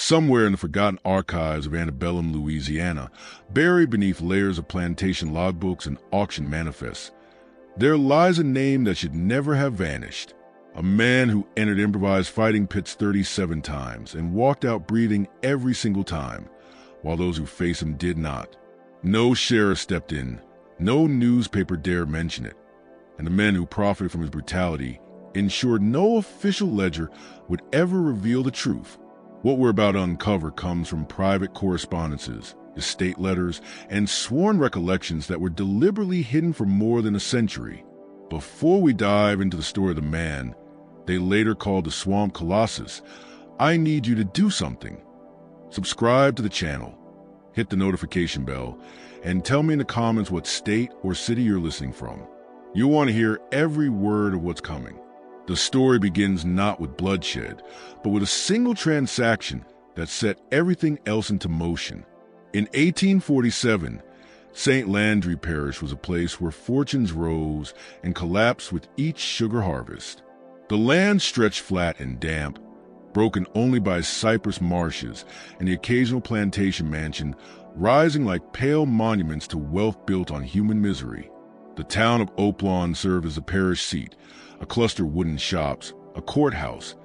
Somewhere in the forgotten archives of antebellum Louisiana, buried beneath layers of plantation logbooks and auction manifests, there lies a name that should never have vanished. A man who entered improvised fighting pits 37 times and walked out breathing every single time, while those who faced him did not. No sheriff stepped in, no newspaper dared mention it, and the men who profited from his brutality ensured no official ledger would ever reveal the truth. What we're about to uncover comes from private correspondences, estate letters, and sworn recollections that were deliberately hidden for more than a century. Before we dive into the story of the man they later called the Swamp Colossus, I need you to do something. Subscribe to the channel, hit the notification bell, and tell me in the comments what state or city you're listening from. You'll want to hear every word of what's coming. The story begins not with bloodshed, but with a single transaction that set everything else into motion. In 1847, St. Landry Parish was a place where fortunes rose and collapsed with each sugar harvest. The land stretched flat and damp, broken only by cypress marshes and the occasional plantation mansion rising like pale monuments to wealth built on human misery. The town of Oaklawn served as the parish seat, a cluster of wooden shops, a courthouse,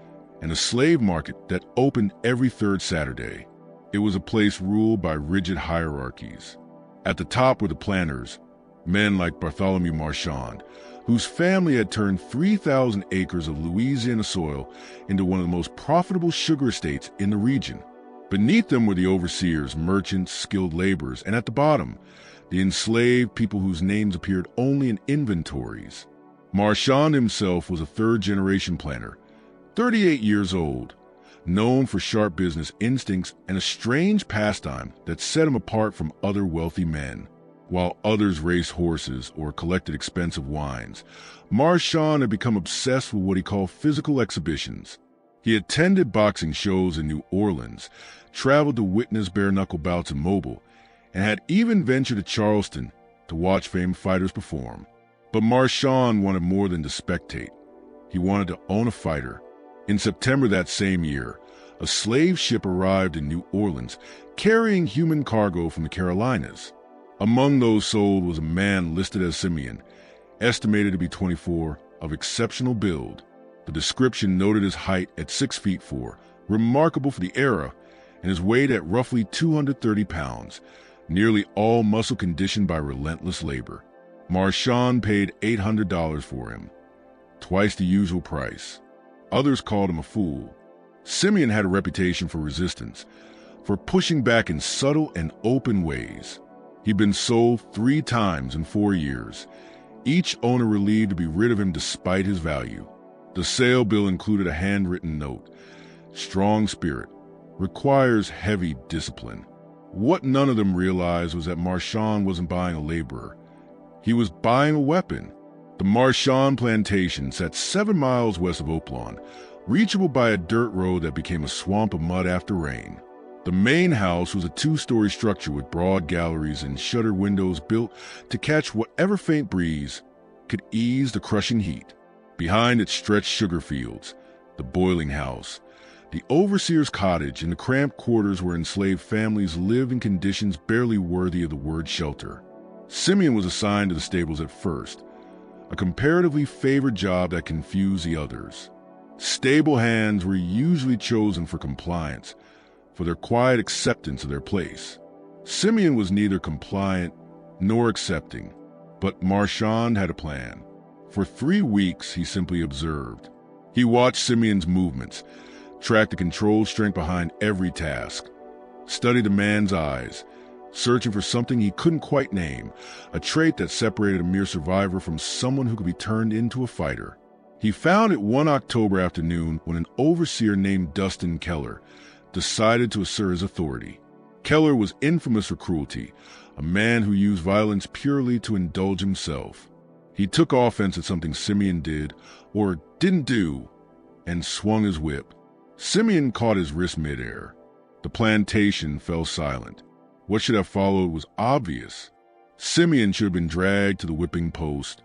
and a slave market that opened every third Saturday. It was a place ruled by rigid hierarchies. At the top were the planters, men like Bartholomew Marchand, whose family had turned 3,000 acres of Louisiana soil into one of the most profitable sugar estates in the region. Beneath them were the overseers, merchants, skilled laborers, and at the bottom, the enslaved people whose names appeared only in inventories. Marchand himself was a third-generation planter, 38 years old, known for sharp business instincts and a strange pastime that set him apart from other wealthy men. While others raced horses or collected expensive wines, Marchand had become obsessed with what he called physical exhibitions. He attended boxing shows in New Orleans, traveled to witness bare-knuckle bouts in Mobile, and had even ventured to Charleston to watch famed fighters perform. But Marchand wanted more than to spectate. He wanted to own a fighter. In September that same year, a slave ship arrived in New Orleans, carrying human cargo from the Carolinas. Among those sold was a man listed as Simeon, estimated to be 24, of exceptional build. The description noted his height at 6 feet 4, remarkable for the era, and his weight at roughly 230 pounds, nearly all muscle conditioned by relentless labor. Marchand paid $800 for him, twice the usual price. Others called him a fool. Simeon had a reputation for resistance, for pushing back in subtle and open ways. He'd been sold 3 times in 4 years, each owner relieved to be rid of him despite his value. The sale bill included a handwritten note. Strong spirit requires heavy discipline. What none of them realized was that Marchand wasn't buying a laborer. He was buying a weapon. The Marchand Plantation sat 7 miles west of Oaklawn, reachable by a dirt road that became a swamp of mud after rain. The main house was a 2-story structure with broad galleries and shuttered windows built to catch whatever faint breeze could ease the crushing heat. Behind it stretched sugar fields, the boiling house, the overseer's cottage, and the cramped quarters where enslaved families lived in conditions barely worthy of the word shelter. Simeon was assigned to the stables at first, a comparatively favored job that confused the others. Stable hands were usually chosen for compliance, for their quiet acceptance of their place. Simeon was neither compliant nor accepting, but Marchand had a plan. For 3 weeks, he simply observed. He watched Simeon's movements, tracked the control strength behind every task, studied the man's eyes, searching for something he couldn't quite name, a trait that separated a mere survivor from someone who could be turned into a fighter. He found it one October afternoon when an overseer named Dustin Keller decided to assert his authority. Keller was infamous for cruelty, a man who used violence purely to indulge himself. He took offense at something Simeon did, or didn't do, and swung his whip. Simeon caught his wrist midair. The plantation fell silent. What should have followed was obvious. Simeon should have been dragged to the whipping post,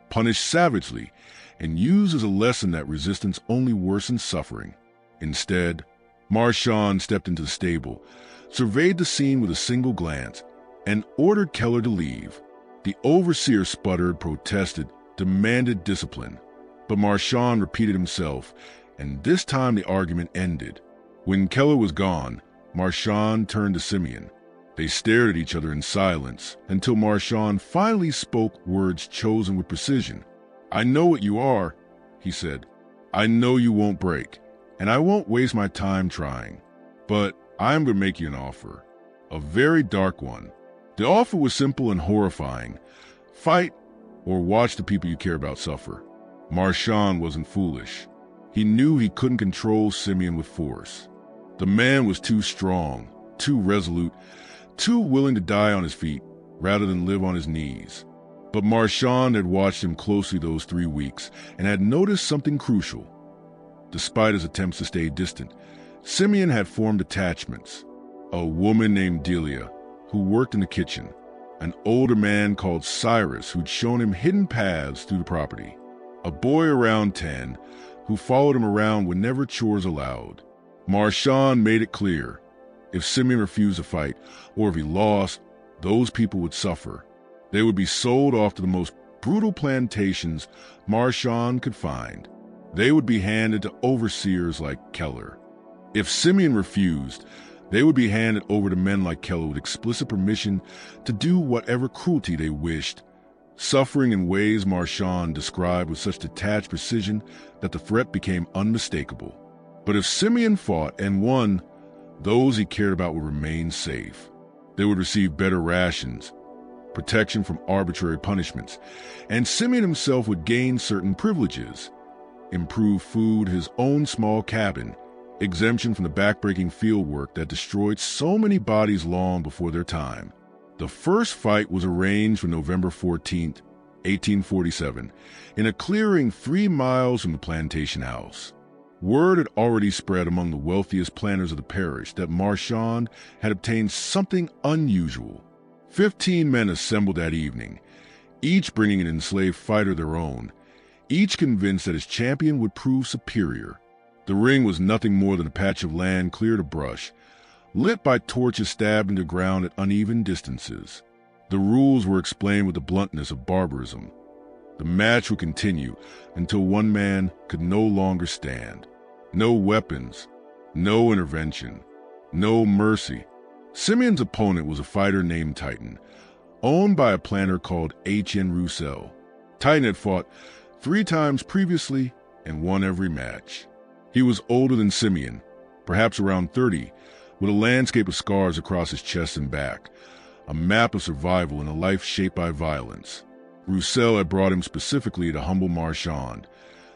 punished savagely, and used as a lesson that resistance only worsens suffering. Instead, Marchand stepped into the stable, surveyed the scene with a single glance, and ordered Keller to leave. The overseer sputtered, protested, demanded discipline. But Marchand repeated himself, and this time the argument ended. When Keller was gone, Marchand turned to Simeon. They stared at each other in silence until Marchand finally spoke words chosen with precision. "I know what you are," he said. "I know you won't break, and I won't waste my time trying. But I'm going to make you an offer, a very dark one." The offer was simple and horrifying. Fight or watch the people you care about suffer. Marchand wasn't foolish. He knew he couldn't control Simeon with force. The man was too strong, too resolute, too willing to die on his feet rather than live on his knees. But Marchand had watched him closely those 3 weeks and had noticed something crucial. Despite his attempts to stay distant, Simeon had formed attachments. A woman named Delia, who worked in the kitchen, an older man called Cyrus, who'd shown him hidden paths through the property, a boy around 10 who followed him around whenever chores allowed. Marchand made it clear, if Simeon refused to fight, or if he lost, those people would suffer. They would be sold off to the most brutal plantations Marchand could find. They would be handed to overseers like Keller. If Simeon refused, they would be handed over to men like Keller with explicit permission to do whatever cruelty they wished, suffering in ways Marchand described with such detached precision that the threat became unmistakable. But if Simeon fought and won, those he cared about would remain safe. They would receive better rations, protection from arbitrary punishments, and Simeon himself would gain certain privileges: improved food, his own small cabin, exemption from the backbreaking field work that destroyed so many bodies long before their time. The first fight was arranged for November 14th, 1847, in a clearing 3 miles from the plantation house. Word had already spread among the wealthiest planters of the parish that Marchand had obtained something unusual. 15 men assembled that evening, each bringing an enslaved fighter of their own, each convinced that his champion would prove superior. The ring was nothing more than a patch of land cleared of brush, lit by torches stabbed into ground at uneven distances. The rules were explained with the bluntness of barbarism. The match would continue until one man could no longer stand. No weapons, no intervention, no mercy. Simeon's opponent was a fighter named Titan, owned by a planter called H.N. Roussel. Titan had fought 3 times previously and won every match. He was older than Simeon, perhaps around 30, with a landscape of scars across his chest and back, a map of survival in a life shaped by violence. Roussel had brought him specifically to humble Marchand,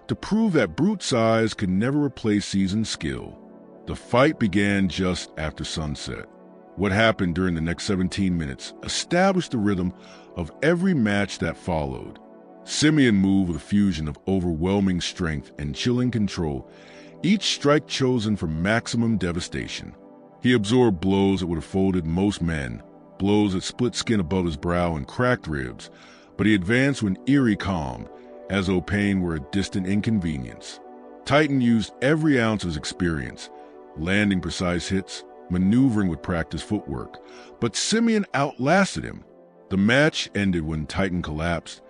to prove that brute size could never replace seasoned skill. The fight began just after sunset. What happened during the next 17 minutes established the rhythm of every match that followed. Simeon moved with a fusion of overwhelming strength and chilling control, each strike chosen for maximum devastation. He absorbed blows that would have folded most men, blows that split skin above his brow and cracked ribs, but he advanced with an eerie calm, as though pain were a distant inconvenience. Titan used every ounce of his experience, landing precise hits, maneuvering with practiced footwork, but Simeon outlasted him. The match ended when Titan collapsed,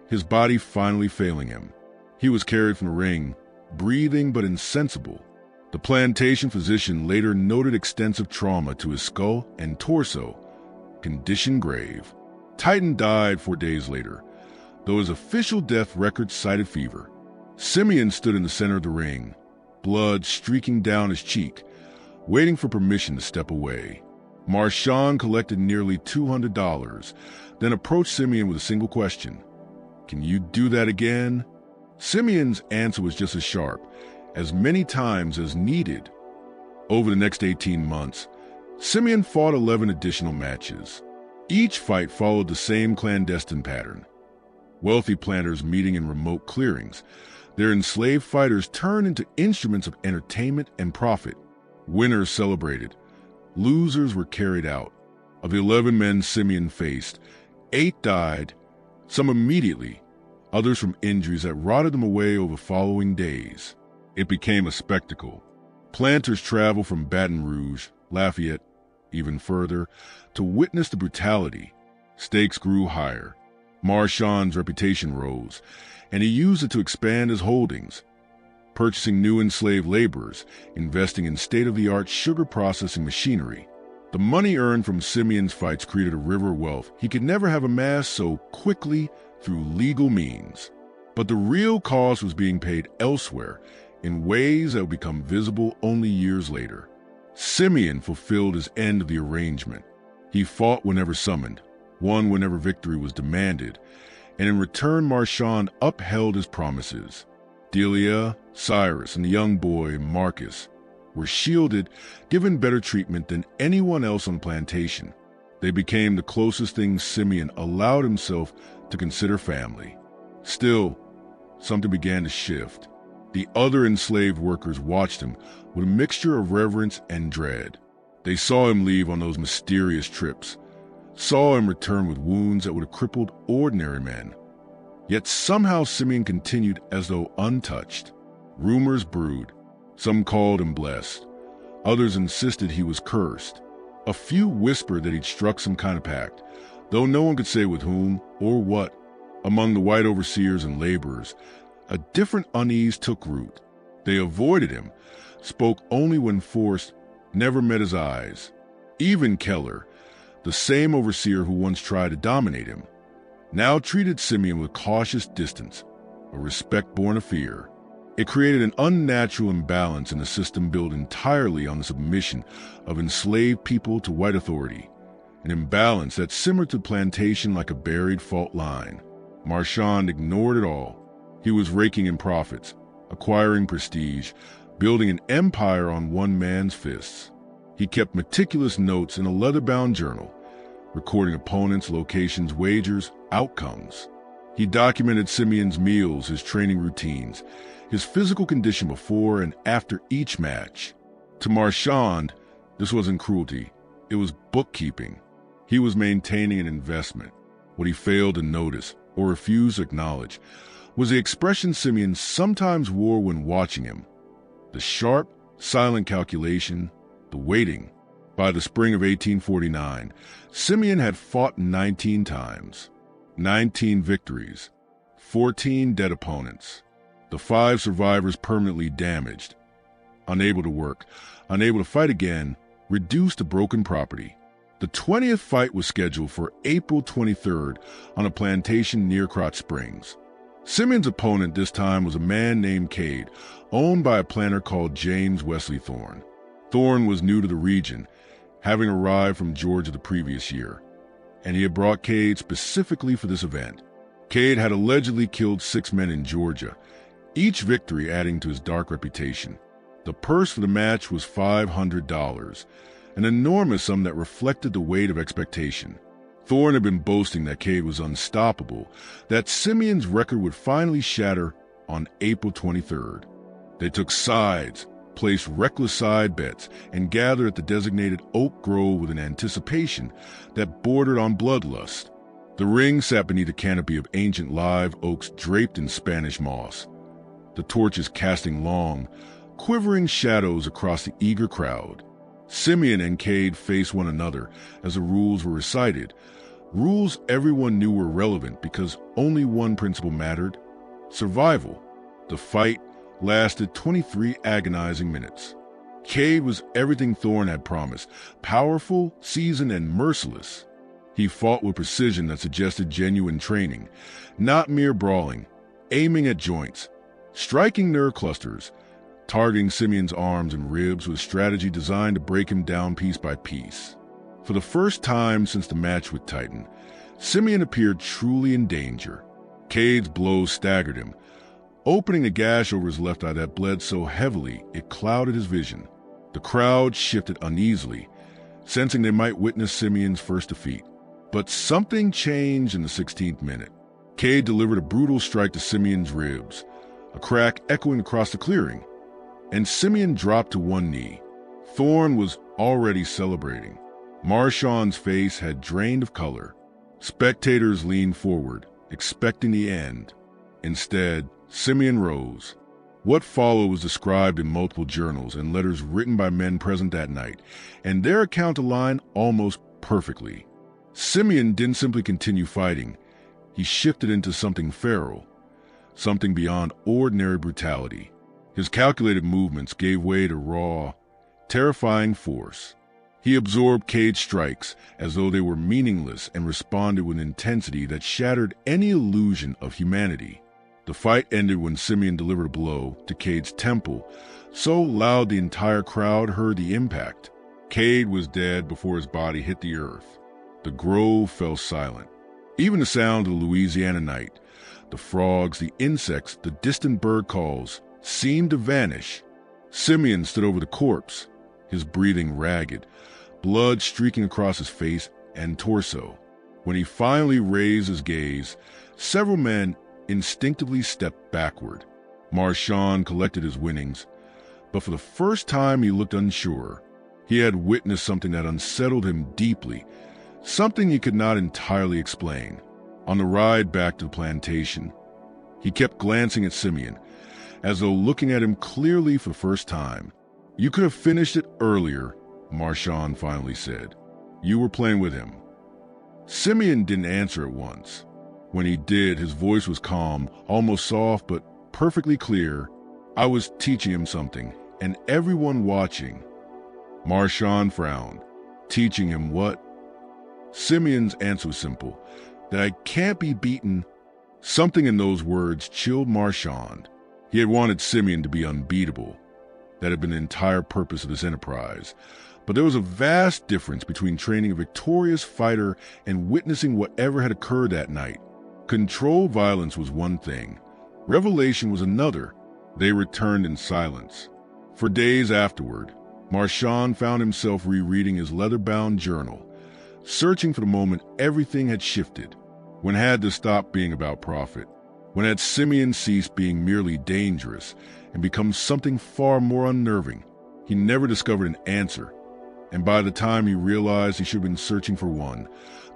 his body finally failing him. He was carried from the ring, breathing but insensible. The plantation physician later noted extensive trauma to his skull and torso, condition grave. Titan died 4 days later, though his official death record cited fever. Simeon stood in the center of the ring, blood streaking down his cheek, waiting for permission to step away. Marchand collected nearly $200, then approached Simeon with a single question: "Can you do that again?" Simeon's answer was just as sharp, as many times as needed. Over the next 18 months, Simeon fought 11 additional matches. Each fight followed the same clandestine pattern. Wealthy planters meeting in remote clearings, their enslaved fighters turned into instruments of entertainment and profit. Winners celebrated. Losers were carried out. Of the 11 men Simeon faced, 8 died, some immediately, others from injuries that rotted them away over following days. It became a spectacle. Planters traveled from Baton Rouge, Lafayette, even further, to witness the brutality. Stakes grew higher. Marchand's reputation rose, and he used it to expand his holdings, purchasing new enslaved laborers, investing in state-of-the-art sugar processing machinery. The money earned from Simeon's fights created a river of wealth he could never have amassed so quickly through legal means. But the real cost was being paid elsewhere, in ways that would become visible only years later. Simeon fulfilled his end of the arrangement. He fought whenever summoned, won whenever victory was demanded, and in return Marchand upheld his promises. Delia, Cyrus, and the young boy, Marcus, were shielded, given better treatment than anyone else on plantation. They became the closest thing Simeon allowed himself to consider family. Still, something began to shift. The other enslaved workers watched him with a mixture of reverence and dread. They saw him leave on those mysterious trips, saw him return with wounds that would have crippled ordinary men. Yet somehow Simeon continued as though untouched. Rumors brewed. Some called him blessed. Others insisted he was cursed. A few whispered that he'd struck some kind of pact, though no one could say with whom or what. Among the white overseers and laborers, a different unease took root. They avoided him, spoke only when forced, never met his eyes. Even Keller, the same overseer who once tried to dominate him, now treated Simeon with cautious distance, a respect born of fear. It created an unnatural imbalance in a system built entirely on the submission of enslaved people to white authority, an imbalance that simmered to Plantation like a buried fault line. Marchand ignored it all. He was raking in profits, acquiring prestige, building an empire on one man's fists. He kept meticulous notes in a leather-bound journal, recording opponents, locations, wagers, outcomes. He documented Simeon's meals, his training routines, his physical condition before and after each match. To Marchand, this wasn't cruelty, it was bookkeeping. He was maintaining an investment. What he failed to notice, or refused to acknowledge, was the expression Simeon sometimes wore when watching him. The sharp, silent calculation, the waiting. By the spring of 1849, Simeon had fought 19 times, 19 victories, 14 dead opponents. The 5 survivors permanently damaged, unable to work, unable to fight again, reduced to broken property. The 20th fight was scheduled for April 23rd on a plantation near Krotz Springs. Simeon's opponent this time was a man named Cade, owned by a planter called James Wesley Thorne. Thorne was new to the region, having arrived from Georgia the previous year, and he had brought Cade specifically for this event. Cade had allegedly killed 6 men in Georgia, each victory adding to his dark reputation. The purse for the match was $500, an enormous sum that reflected the weight of expectation. Thorne had been boasting that Cade was unstoppable, that Simeon's record would finally shatter on April 23rd. They took sides, placed reckless side bets, and gathered at the designated Oak Grove with an anticipation that bordered on bloodlust. The ring sat beneath a canopy of ancient live oaks draped in Spanish moss, the torches casting long, quivering shadows across the eager crowd. Simeon and Cade faced one another as the rules were recited, rules everyone knew were relevant because only one principle mattered: survival. The fight lasted 23 agonizing minutes. Cade was everything Thorne had promised: powerful, seasoned, and merciless. He fought with precision that suggested genuine training, not mere brawling, aiming at joints, striking nerve clusters, targeting Simeon's arms and ribs with a strategy designed to break him down piece by piece. For the first time since the match with Titan, Simeon appeared truly in danger. Cade's blows staggered him, opening a gash over his left eye that bled so heavily it clouded his vision. The crowd shifted uneasily, sensing they might witness Simeon's first defeat. But something changed in the 16th minute. Cade delivered a brutal strike to Simeon's ribs, a crack echoing across the clearing, and Simeon dropped to one knee. Thorne was already celebrating. Marchand's face had drained of color. Spectators leaned forward, expecting the end. Instead, Simeon rose. What followed was described in multiple journals and letters written by men present that night, and their account aligned almost perfectly. Simeon didn't simply continue fighting. He shifted into something feral, something beyond ordinary brutality. His calculated movements gave way to raw, terrifying force. He absorbed Cade's strikes as though they were meaningless and responded with intensity that shattered any illusion of humanity. The fight ended when Simeon delivered a blow to Cade's temple, so loud the entire crowd heard the impact. Cade was dead before his body hit the earth. The grove fell silent. Even the sound of the Louisiana night, the frogs, the insects, the distant bird calls, seemed to vanish. Simeon stood over the corpse, his breathing ragged, blood streaking across his face and torso. When he finally raised his gaze, several men instinctively stepped backward. Marchand collected his winnings, but for the first time he looked unsure. He had witnessed something that unsettled him deeply, something he could not entirely explain. On the ride back to the plantation, he kept glancing at Simeon, as though looking at him clearly for the first time. "You could have finished it earlier," Marchand finally said. "You were playing with him." Simeon didn't answer at once. When he did, his voice was calm, almost soft, but perfectly clear. "I was teaching him something, and everyone watching." Marchand frowned. "Teaching him what?" Simeon's answer was simple: "That I can't be beaten." Something in those words chilled Marchand. He had wanted Simeon to be unbeatable. That had been the entire purpose of this enterprise. But there was a vast difference between training a victorious fighter and witnessing whatever had occurred that night. Controlled violence was one thing. Revelation was another. They returned in silence. For days afterward, Marchand found himself rereading his leather-bound journal, searching for the moment everything had shifted. When had this stopped being about profit? When had Simeon ceased being merely dangerous and become something far more unnerving? He never discovered an answer, and by the time he realized he should have been searching for one,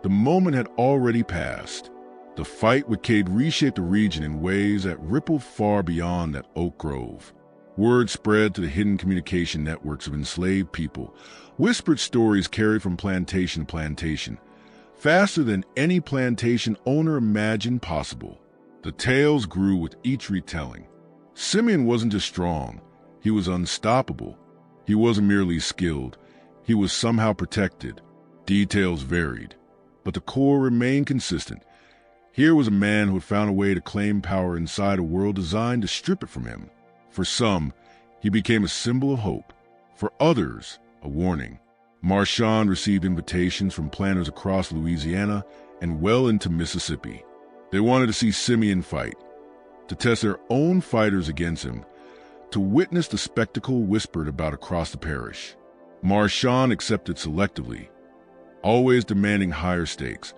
the moment had already passed. The fight with Cade reshaped the region in ways that rippled far beyond that oak grove. Word spread to the hidden communication networks of enslaved people. Whispered stories carried from plantation to plantation, faster than any plantation owner imagined possible. The tales grew with each retelling. Simeon wasn't just strong, he was unstoppable. He wasn't merely skilled, he was somehow protected. Details varied, but the core remained consistent. Here was a man who had found a way to claim power inside a world designed to strip it from him. For some, he became a symbol of hope. For others, a warning. Marchand received invitations from planters across Louisiana and well into Mississippi. They wanted to see Simeon fight, to test their own fighters against him, to witness the spectacle whispered about across the parish. Marchand accepted selectively, always demanding higher stakes,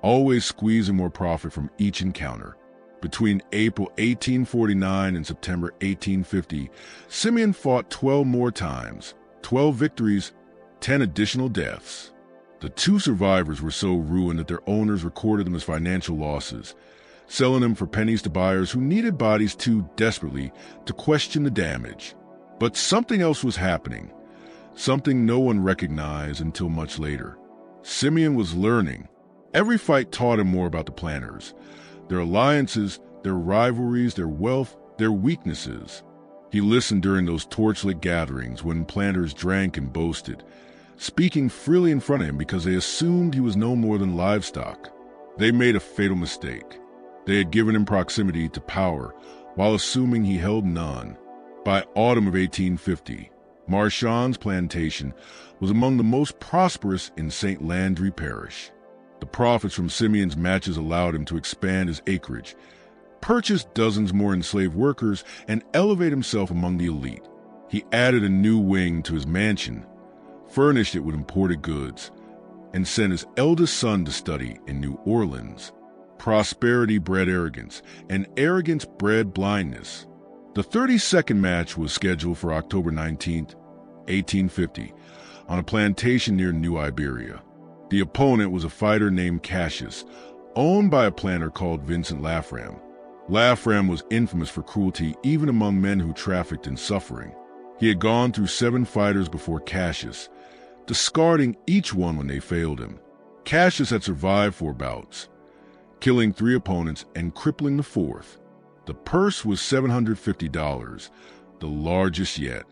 always squeezing more profit from each encounter. Between April 1849 and September 1850, Simeon fought 12 more times, 12 victories, 10 additional deaths. The two survivors were so ruined that their owners recorded them as financial losses, selling them for pennies to buyers who needed bodies too desperately to question the damage. But something else was happening, something no one recognized until much later. Simeon was learning. Every fight taught him more about the planters, their alliances, their rivalries, their wealth, their weaknesses. He listened during those torchlit gatherings when planters drank and boasted, speaking freely in front of him because they assumed he was no more than livestock. They made a fatal mistake. They had given him proximity to power while assuming he held none. By autumn of 1850, Marchand's plantation was among the most prosperous in St. Landry Parish. The profits from Simeon's matches allowed him to expand his acreage, purchase dozens more enslaved workers, and elevate himself among the elite. He added a new wing to his mansion, furnished it with imported goods, and sent his eldest son to study in New Orleans. Prosperity bred arrogance, and arrogance bred blindness. The 32nd match was scheduled for October 19, 1850, on a plantation near New Iberia. The opponent was a fighter named Cassius, owned by a planter called Vincent Lafram. Lafram was infamous for cruelty even among men who trafficked in suffering. He had gone through 7 fighters before Cassius, discarding each one when they failed him. Cassius had survived 4 bouts, killing 3 opponents and crippling the 4th. The purse was $750, the largest yet.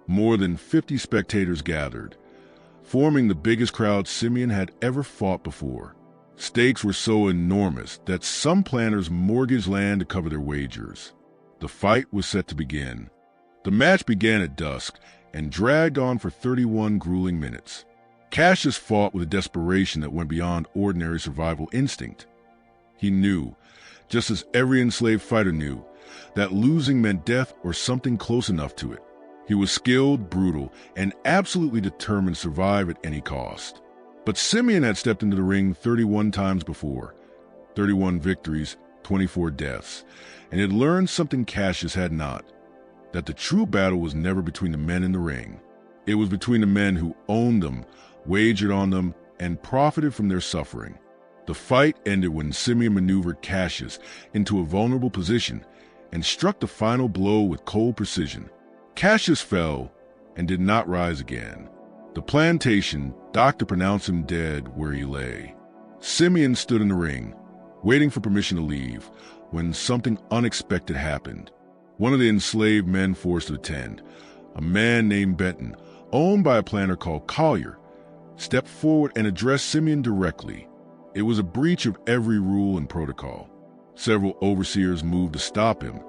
More than 50 spectators gathered, forming the biggest crowd Simeon had ever fought before. Stakes were so enormous that some planners mortgaged land to cover their wagers. The fight was set to begin. The match began at dusk and dragged on for 31 grueling minutes. Cassius fought with a desperation that went beyond ordinary survival instinct. He knew, just as every enslaved fighter knew, that losing meant death or something close enough to it. He was skilled, brutal, and absolutely determined to survive at any cost. But Simeon had stepped into the ring 31 times before, 31 victories, 24 deaths, and had learned something Cassius had not, that the true battle was never between the men in the ring. It was between the men who owned them, wagered on them, and profited from their suffering. The fight ended when Simeon maneuvered Cassius into a vulnerable position and struck the final blow with cold precision. Cassius fell and did not rise again. The Plantation doctor pronounced him dead where he lay. Simeon stood in the ring, waiting for permission to leave, when something unexpected happened. One of the enslaved men forced to attend, a man named Benton, owned by a planter called Collier, stepped forward and addressed Simeon directly. It was a breach of every rule and protocol. Several overseers moved to stop him,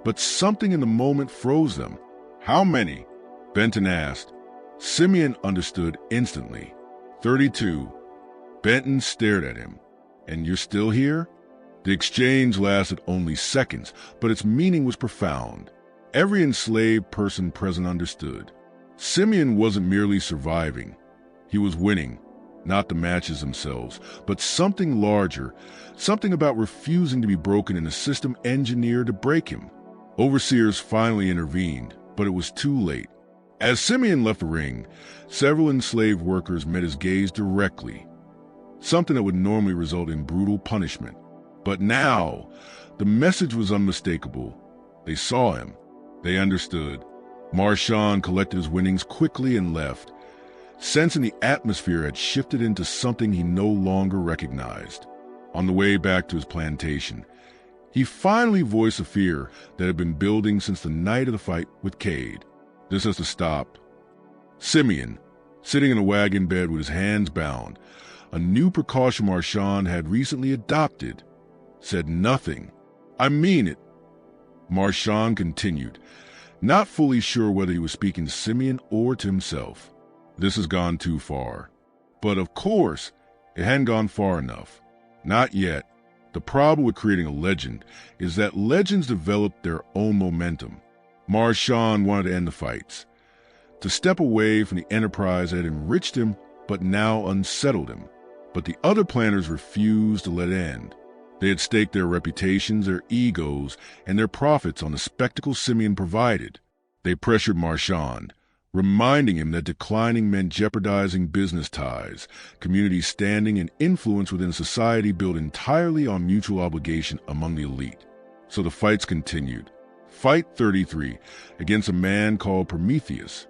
but something in the moment froze them. "How many?" Benton asked. Simeon understood instantly. 32. Benton stared at him. "And you're still here?" The exchange lasted only seconds, but its meaning was profound. Every enslaved person present understood. Simeon wasn't merely surviving. He was winning, not the matches themselves, but something larger, something about refusing to be broken in a system engineered to break him. Overseers finally intervened, but it was too late. As Simeon left the ring, several enslaved workers met his gaze directly, something that would normally result in brutal punishment. But now, the message was unmistakable. They saw him. They understood. Marchand collected his winnings quickly and left, sensing the atmosphere had shifted into something he no longer recognized. On the way back to his plantation, he finally voiced a fear that had been building since the night of the fight with Cade. This has to stop. Simeon, sitting in a wagon bed with his hands bound, a new precaution Marchand had recently adopted, said nothing. "I mean it." Marchand continued, not fully sure whether he was speaking to Simeon or to himself. "This has gone too far." But of course, it hadn't gone far enough. Not yet. The problem with creating a legend is that legends develop their own momentum. Marchand wanted to end the fights, to step away from the enterprise that had enriched him but now unsettled him. But the other planners refused to let it end. They had staked their reputations, their egos, and their profits on the spectacle Simeon provided. They pressured Marchand, reminding him that declining meant jeopardizing business ties, community standing, and influence within society built entirely on mutual obligation among the elite. So the fights continued. Fight 33 against a man called Prometheus.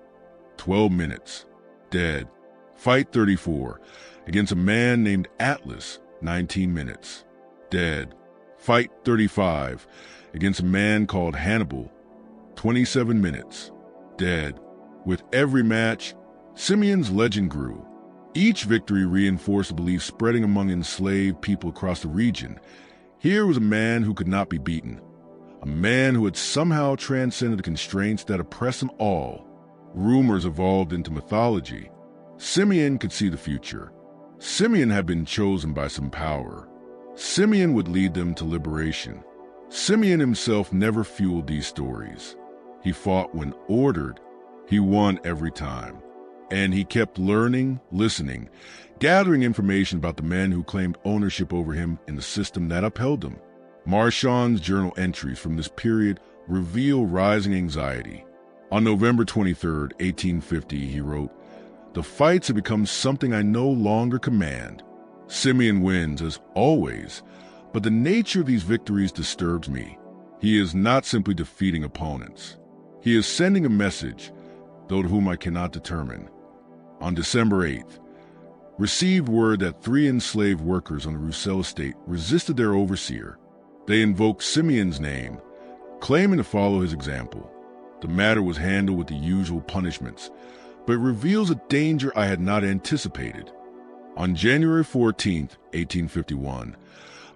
12 minutes. Dead. Fight 34 against a man named Atlas. 19 minutes. Dead. Fight 35 against a man called Hannibal. 27 minutes. Dead. With every match, Simeon's legend grew. Each victory reinforced the belief spreading among enslaved people across the region. Here was a man who could not be beaten. A man who had somehow transcended the constraints that oppressed them all. Rumors evolved into mythology. Simeon could see the future. Simeon had been chosen by some power. Simeon would lead them to liberation. Simeon himself never fueled these stories. He fought when ordered. He won every time. And he kept learning, listening, gathering information about the men who claimed ownership over him in the system that upheld him. Marchand's journal entries from this period reveal rising anxiety. On November 23, 1850, he wrote, "The fights have become something I no longer command. Simeon wins, as always, but the nature of these victories disturbs me. He is not simply defeating opponents. He is sending a message, though to whom I cannot determine. On December 8th, received word that 3 enslaved workers on the Roussel estate resisted their overseer. They invoked Simeon's name, claiming to follow his example. The matter was handled with the usual punishments, but it reveals a danger I had not anticipated. On January 14th, 1851,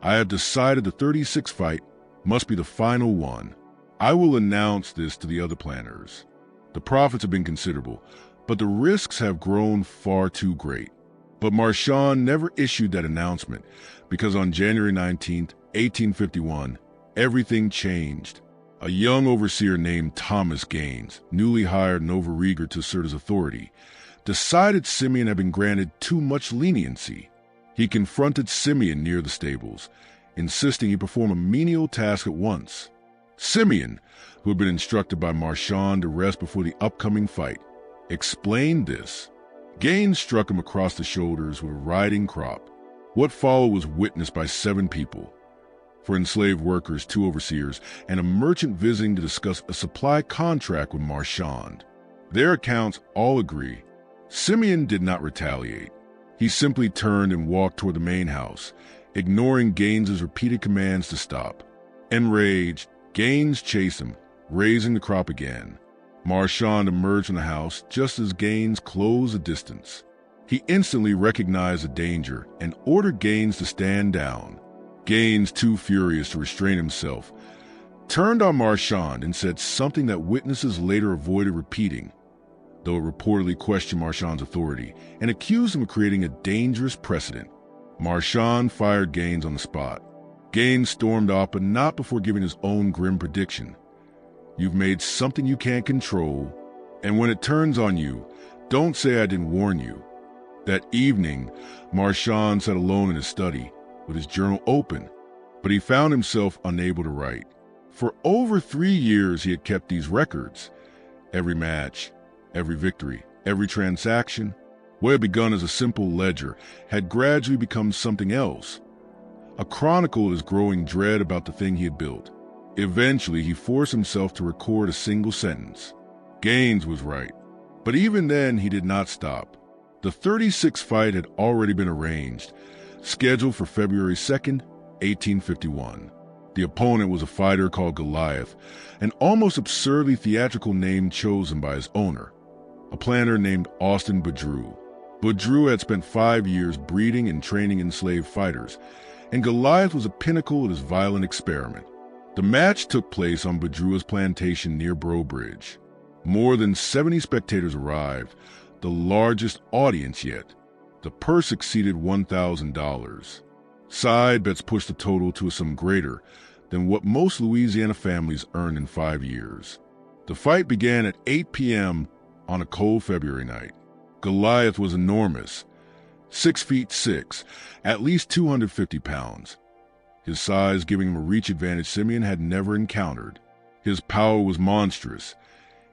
I have decided the 36th fight must be the final one. I will announce this to the other planners. The profits have been considerable, but the risks have grown far too great. But Marchand never issued that announcement because on January 19th, 1851, everything changed. A young overseer named Thomas Gaines, newly hired and overeager to assert his authority, decided Simeon had been granted too much leniency. He confronted Simeon near the stables, insisting he perform a menial task at once. Simeon, who had been instructed by Marchand to rest before the upcoming fight, explained this. Gaines struck him across the shoulders with a riding crop. What followed was witnessed by 7 people. For enslaved workers, 2 overseers, and a merchant visiting to discuss a supply contract with Marchand. Their accounts all agree. Simeon did not retaliate. He simply turned and walked toward the main house, ignoring Gaines's repeated commands to stop. Enraged, Gaines chased him, raising the crop again. Marchand emerged from the house just as Gaines closed the distance. He instantly recognized the danger and ordered Gaines to stand down. Gaines, too furious to restrain himself, turned on Marchand and said something that witnesses later avoided repeating, though it reportedly questioned Marchand's authority and accused him of creating a dangerous precedent. Marchand fired Gaines on the spot. Gaines stormed off, but not before giving his own grim prediction. You've made something you can't control, and when it turns on you, don't say I didn't warn you. That evening, Marchand sat alone in his study, with his journal open, but he found himself unable to write. For over 3 years he had kept these records. Every match, every victory, every transaction, what had begun as a simple ledger, had gradually become something else. A chronicle of his growing dread about the thing he had built. Eventually he forced himself to record a single sentence. Gaines was right. But even then he did not stop. The 36th fight had already been arranged, scheduled for February 2nd, 1851. The opponent was a fighter called Goliath, an almost absurdly theatrical name chosen by his owner, a planter named Austin Boudreaux. Boudreaux had spent 5 years breeding and training enslaved fighters, and Goliath was a pinnacle of his violent experiment. The match took place on Boudreaux's plantation near Brobridge. More than 70 spectators arrived, the largest audience yet. The purse exceeded $1,000. Side bets pushed the total to a sum greater than what most Louisiana families earned in 5 years. The fight began at 8 p.m. on a cold February night. Goliath was enormous, 6 feet 6, at least 250 pounds. His size giving him a reach advantage Simeon had never encountered. His power was monstrous.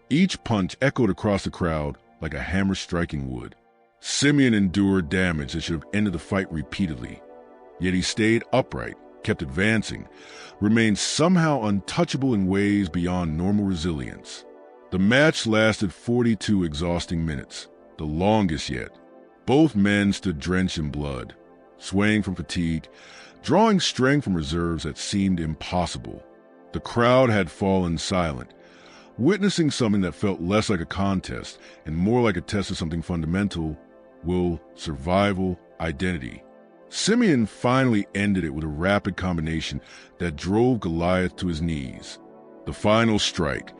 Each punch echoed across the crowd like a hammer striking wood. Simeon endured damage that should have ended the fight repeatedly. Yet he stayed upright, kept advancing, remained somehow untouchable in ways beyond normal resilience. The match lasted 42 exhausting minutes, the longest yet. Both men stood drenched in blood, swaying from fatigue, drawing strength from reserves that seemed impossible. The crowd had fallen silent, witnessing something that felt less like a contest and more like a test of something fundamental: will, survival, identity. Simeon finally ended it with a rapid combination that drove Goliath to his knees. The final strike,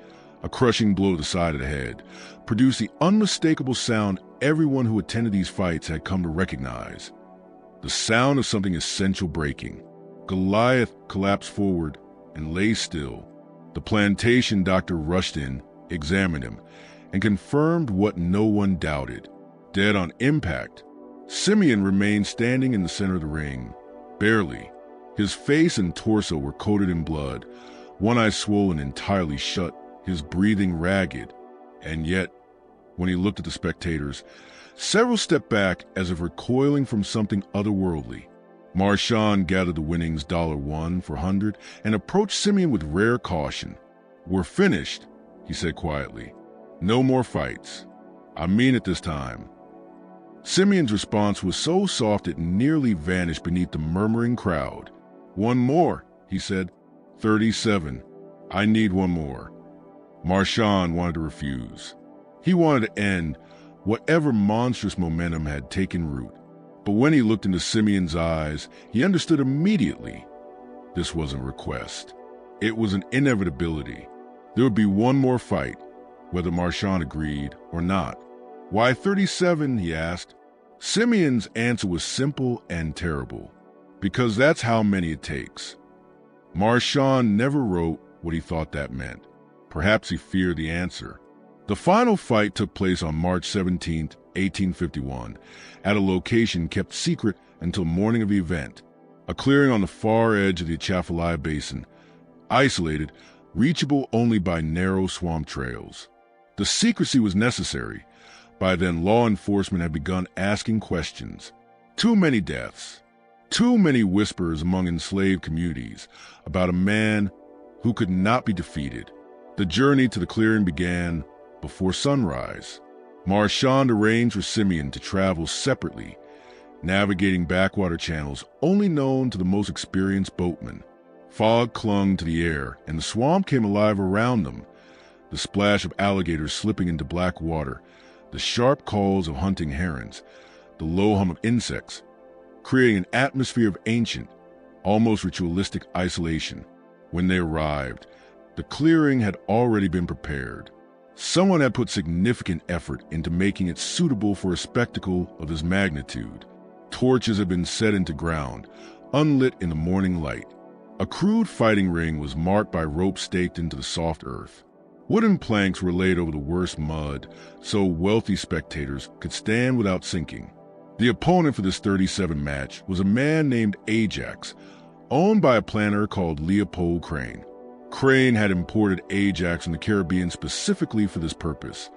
a crushing blow to the side of the head, produced the unmistakable sound everyone who attended these fights had come to recognize. The sound of something essential breaking. Goliath collapsed forward and lay still. The plantation doctor rushed in, examined him, and confirmed what no one doubted. Dead on impact. Simeon remained standing in the center of the ring, barely. His face and torso were coated in blood, one eye swollen entirely shut, his breathing ragged. And yet, when he looked at the spectators, several stepped back as if recoiling from something otherworldly. Marchand gathered the winnings $1 for 100 and approached Simeon with rare caution. "We're finished," he said quietly. "No more fights. I mean it this time." Simeon's response was so soft it nearly vanished beneath the murmuring crowd. "One more," he said. 37. I need one more." Marchand wanted to refuse. He wanted to end whatever monstrous momentum had taken root. But when he looked into Simeon's eyes, he understood immediately. This wasn't a request. It was an inevitability. There would be one more fight, whether Marchand agreed or not. "Why 37?" he asked. Simeon's answer was simple and terrible. "Because that's how many it takes." Marchand never wrote what he thought that meant. Perhaps he feared the answer. The final fight took place on March 17, 1851, at a location kept secret until morning of the event, a clearing on the far edge of the Atchafalaya Basin, isolated, reachable only by narrow swamp trails. The secrecy was necessary. By then, law enforcement had begun asking questions. Too many deaths, too many whispers among enslaved communities about a man who could not be defeated. The journey to the clearing began before sunrise. Marchand arranged for Simeon to travel separately, navigating backwater channels only known to the most experienced boatmen. Fog clung to the air, and the swamp came alive around them. The splash of alligators slipping into black water, the sharp calls of hunting herons, the low hum of insects, creating an atmosphere of ancient, almost ritualistic isolation. When they arrived, the clearing had already been prepared. Someone had put significant effort into making it suitable for a spectacle of this magnitude. Torches had been set into ground, unlit in the morning light. A crude fighting ring was marked by ropes staked into the soft earth. Wooden planks were laid over the worst mud, so wealthy spectators could stand without sinking. The opponent for this 37 match was a man named Ajax, owned by a planter called Leopold Crane. Crane had imported Ajax from the Caribbean specifically for this purpose,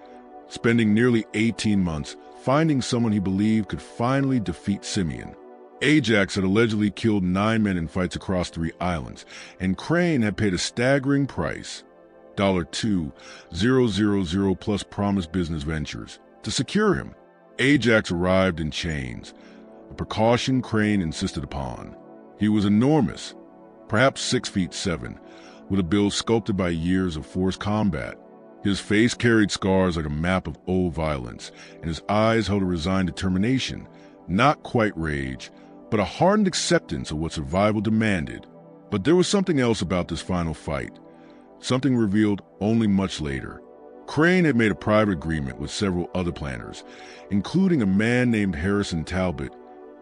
spending nearly 18 months finding someone he believed could finally defeat Simeon. Ajax had allegedly killed 9 men in fights across 3 islands, and Crane had paid a staggering price, $2,000 plus promised business ventures, to secure him. Ajax arrived in chains, a precaution Crane insisted upon. He was enormous, perhaps 6'7", with a build sculpted by years of forced combat. His face carried scars like a map of old violence, and his eyes held a resigned determination, not quite rage, but a hardened acceptance of what survival demanded. But there was something else about this final fight, something revealed only much later. Crane had made a private agreement with several other planners, including a man named Harrison Talbot,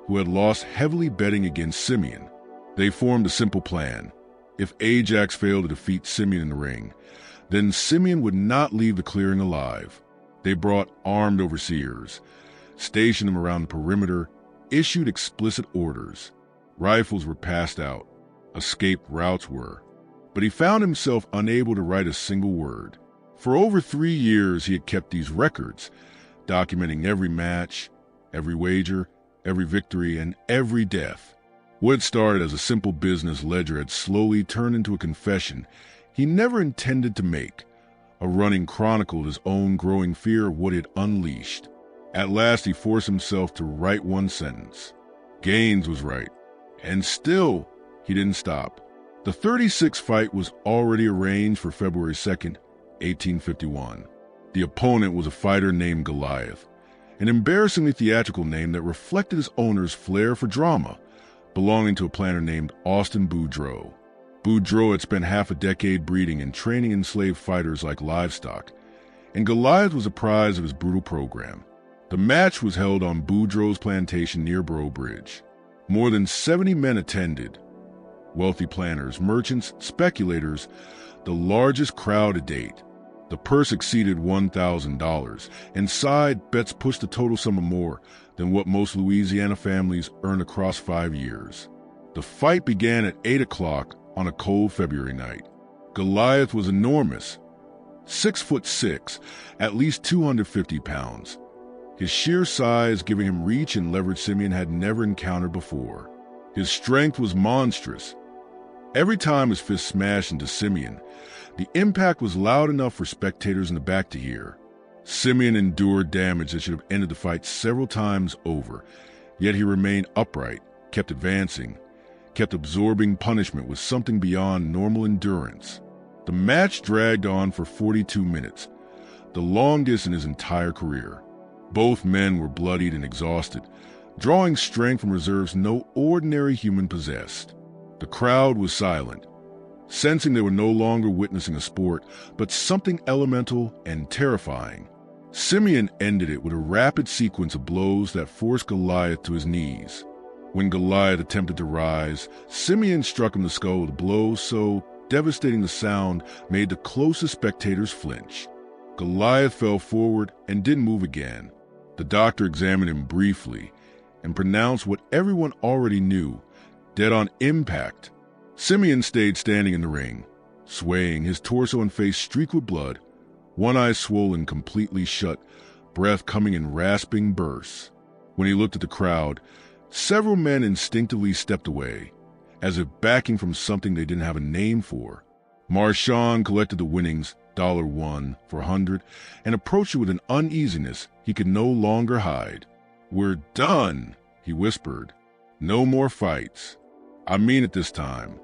who had lost heavily betting against Simeon. They formed a simple plan. If Ajax failed to defeat Simeon in the ring, then Simeon would not leave the clearing alive. They brought armed overseers, stationed them around the perimeter, issued explicit orders. Rifles were passed out. Escape routes were. But he found himself unable to write a single word. For over 3 years, he had kept these records, documenting every match, every wager, every victory, and every death. What had started as a simple business ledger had slowly turned into a confession he never intended to make, a running chronicle of his own growing fear of what it unleashed. At last, he forced himself to write one sentence. Gaines was right. And still, he didn't stop. The 36th fight was already arranged for February 2nd, 1851. The opponent was a fighter named Goliath, an embarrassingly theatrical name that reflected his owner's flair for drama, belonging to a planter named Austin Boudreaux. Boudreaux had spent half a decade breeding and training enslaved fighters like livestock, and Goliath was a prize of his brutal program. The match was held on Boudreaux's plantation near Breaux Bridge. More than 70 men attended. Wealthy planters, merchants, speculators, the largest crowd to date. The purse exceeded $1,000, and side bets pushed the total sum of more than what most Louisiana families earned across 5 years. The fight began at 8 o'clock on a cold February night. Goliath was enormous, 6'6", at least 250 pounds. His sheer size giving him reach and leverage Simeon had never encountered before. His strength was monstrous. Every time his fist smashed into Simeon, the impact was loud enough for spectators in the back to hear. Simeon endured damage that should have ended the fight several times over, yet he remained upright, kept advancing, kept absorbing punishment with something beyond normal endurance. The match dragged on for 42 minutes, the longest in his entire career. Both men were bloodied and exhausted, drawing strength from reserves no ordinary human possessed. The crowd was silent, sensing they were no longer witnessing a sport, but something elemental and terrifying. Simeon ended it with a rapid sequence of blows that forced Goliath to his knees. When Goliath attempted to rise, Simeon struck him in the skull with a blow so devastating the sound made the closest spectators flinch. Goliath fell forward and didn't move again. The doctor examined him briefly and pronounced what everyone already knew: dead on impact. Simeon stayed standing in the ring, swaying, his torso and face streaked with blood, one eye swollen completely shut, breath coming in rasping bursts. When he looked at the crowd, several men instinctively stepped away, as if backing from something they didn't have a name for. Marshawn collected the winnings, $1 for 100, and approached it with an uneasiness he could no longer hide. "We're done," he whispered. "No more fights. I mean it this time."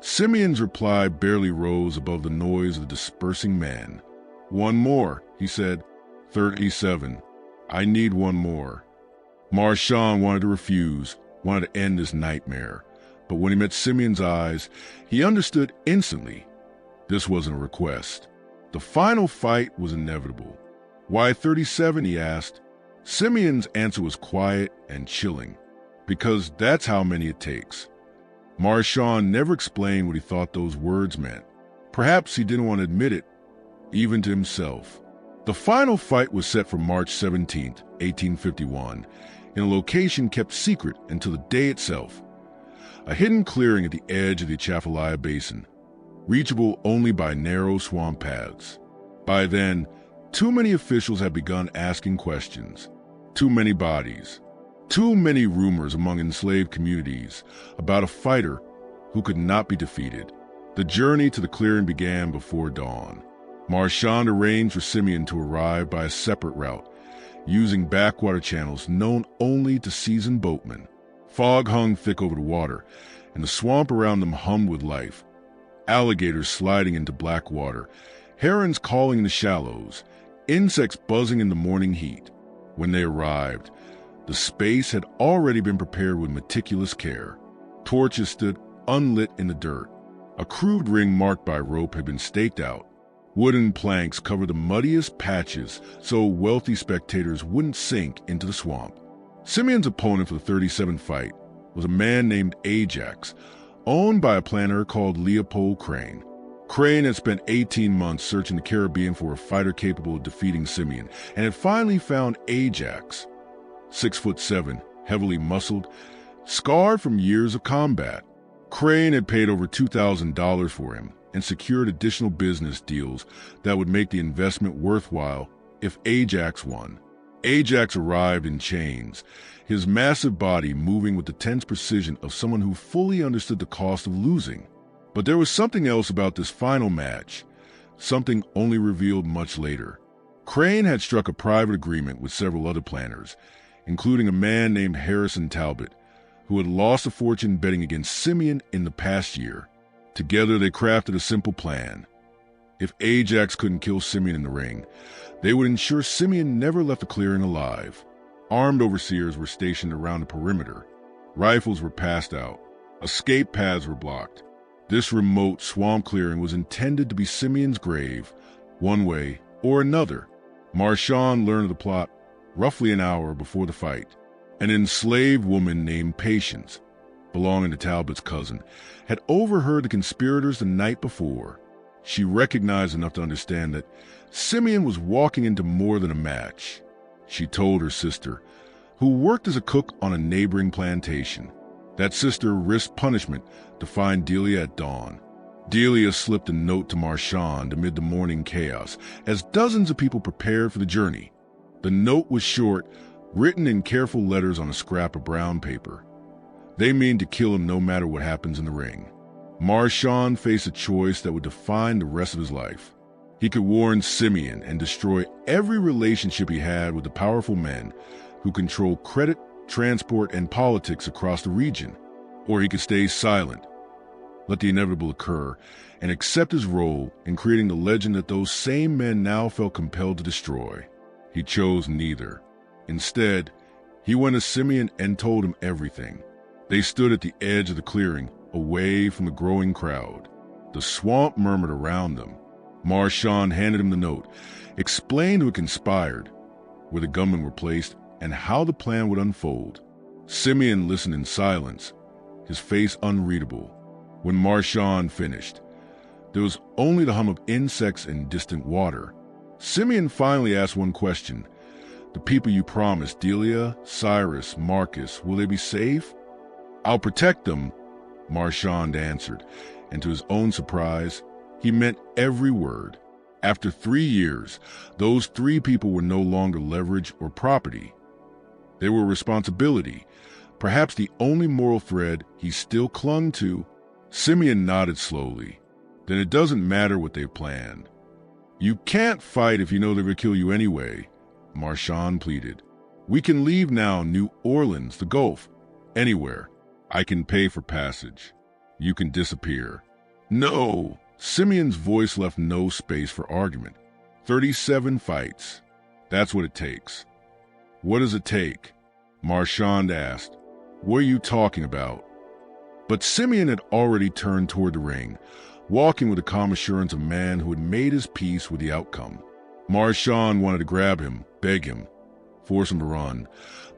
Simeon's reply barely rose above the noise of the dispersing men. "One more," he said. 37. "I need one more." Marshawn wanted to refuse, wanted to end this nightmare. But when he met Simeon's eyes, he understood instantly. This wasn't a request. The final fight was inevitable. "Why 37?" he asked. Simeon's answer was quiet and chilling. "Because that's how many it takes." Marshawn never explained what he thought those words meant. Perhaps he didn't want to admit it, even to himself. The final fight was set for March 17, 1851, in a location kept secret until the day itself. A hidden clearing at the edge of the Atchafalaya Basin, reachable only by narrow swamp paths. By then, too many officials had begun asking questions. Too many bodies. Too many rumors among enslaved communities about a fighter who could not be defeated. The journey to the clearing began before dawn. Marshawn arranged for Simeon to arrive by a separate route, using backwater channels known only to seasoned boatmen. Fog hung thick over the water, and the swamp around them hummed with life. Alligators sliding into black water, herons calling in the shallows, insects buzzing in the morning heat. When they arrived, the space had already been prepared with meticulous care. Torches stood unlit in the dirt. A crude ring marked by rope had been staked out. Wooden planks covered the muddiest patches so wealthy spectators wouldn't sink into the swamp. Simeon's opponent for the 37 fight was a man named Ajax, owned by a planter called Leopold Crane. Crane had spent 18 months searching the Caribbean for a fighter capable of defeating Simeon, and had finally found Ajax. 6'7", heavily muscled, scarred from years of combat. Crane had paid over $2,000 for him and secured additional business deals that would make the investment worthwhile if Ajax won. Ajax arrived in chains, his massive body moving with the tense precision of someone who fully understood the cost of losing. But there was something else about this final match, something only revealed much later. Crane had struck a private agreement with several other planners, including a man named Harrison Talbot, who had lost a fortune betting against Simeon in the past year. Together they crafted a simple plan. If Ajax couldn't kill Simeon in the ring, they would ensure Simeon never left the clearing alive. Armed overseers were stationed around the perimeter. Rifles were passed out. Escape paths were blocked. This remote swamp clearing was intended to be Simeon's grave, one way or another. Marshawn learned of the plot roughly an hour before the fight. An enslaved woman named Patience, belonging to Talbot's cousin, had overheard the conspirators the night before. She recognized enough to understand that Simeon was walking into more than a match. She told her sister, who worked as a cook on a neighboring plantation. That sister risked punishment to find Delia at dawn. Delia slipped a note to Marshawn amid the morning chaos as dozens of people prepared for the journey. The note was short, written in careful letters on a scrap of brown paper. They mean to kill him no matter what happens in the ring. Marshawn faced a choice that would define the rest of his life. He could warn Simeon and destroy every relationship he had with the powerful men who control credit, transport, and politics across the region. Or he could stay silent, let the inevitable occur, and accept his role in creating the legend that those same men now felt compelled to destroy. He chose neither. Instead, he went to Simeon and told him everything. They stood at the edge of the clearing, away from the growing crowd. The swamp murmured around them. Marshawn handed him the note, explained who had conspired, where the gunmen were placed, and how the plan would unfold. Simeon listened in silence, his face unreadable. When Marshawn finished, there was only the hum of insects and distant water. Simeon finally asked one question. The people you promised, Delia, Cyrus, Marcus, will they be safe? I'll protect them, Marshawn answered, and to his own surprise, he meant every word. After 3 years, those 3 people were no longer leverage or property. They were responsibility, perhaps the only moral thread he still clung to. Simeon nodded slowly. Then it doesn't matter what they've planned. You can't fight if you know they're going to kill you anyway, Marshawn pleaded. We can leave now, New Orleans, the Gulf, anywhere. I can pay for passage. You can disappear. No! Simeon's voice left no space for argument. 37 fights. That's what it takes. What does it take? Marshawn asked. What are you talking about? But Simeon had already turned toward the ring, walking with the calm assurance of a man who had made his peace with the outcome. Marshawn wanted to grab him, beg him, force him to run,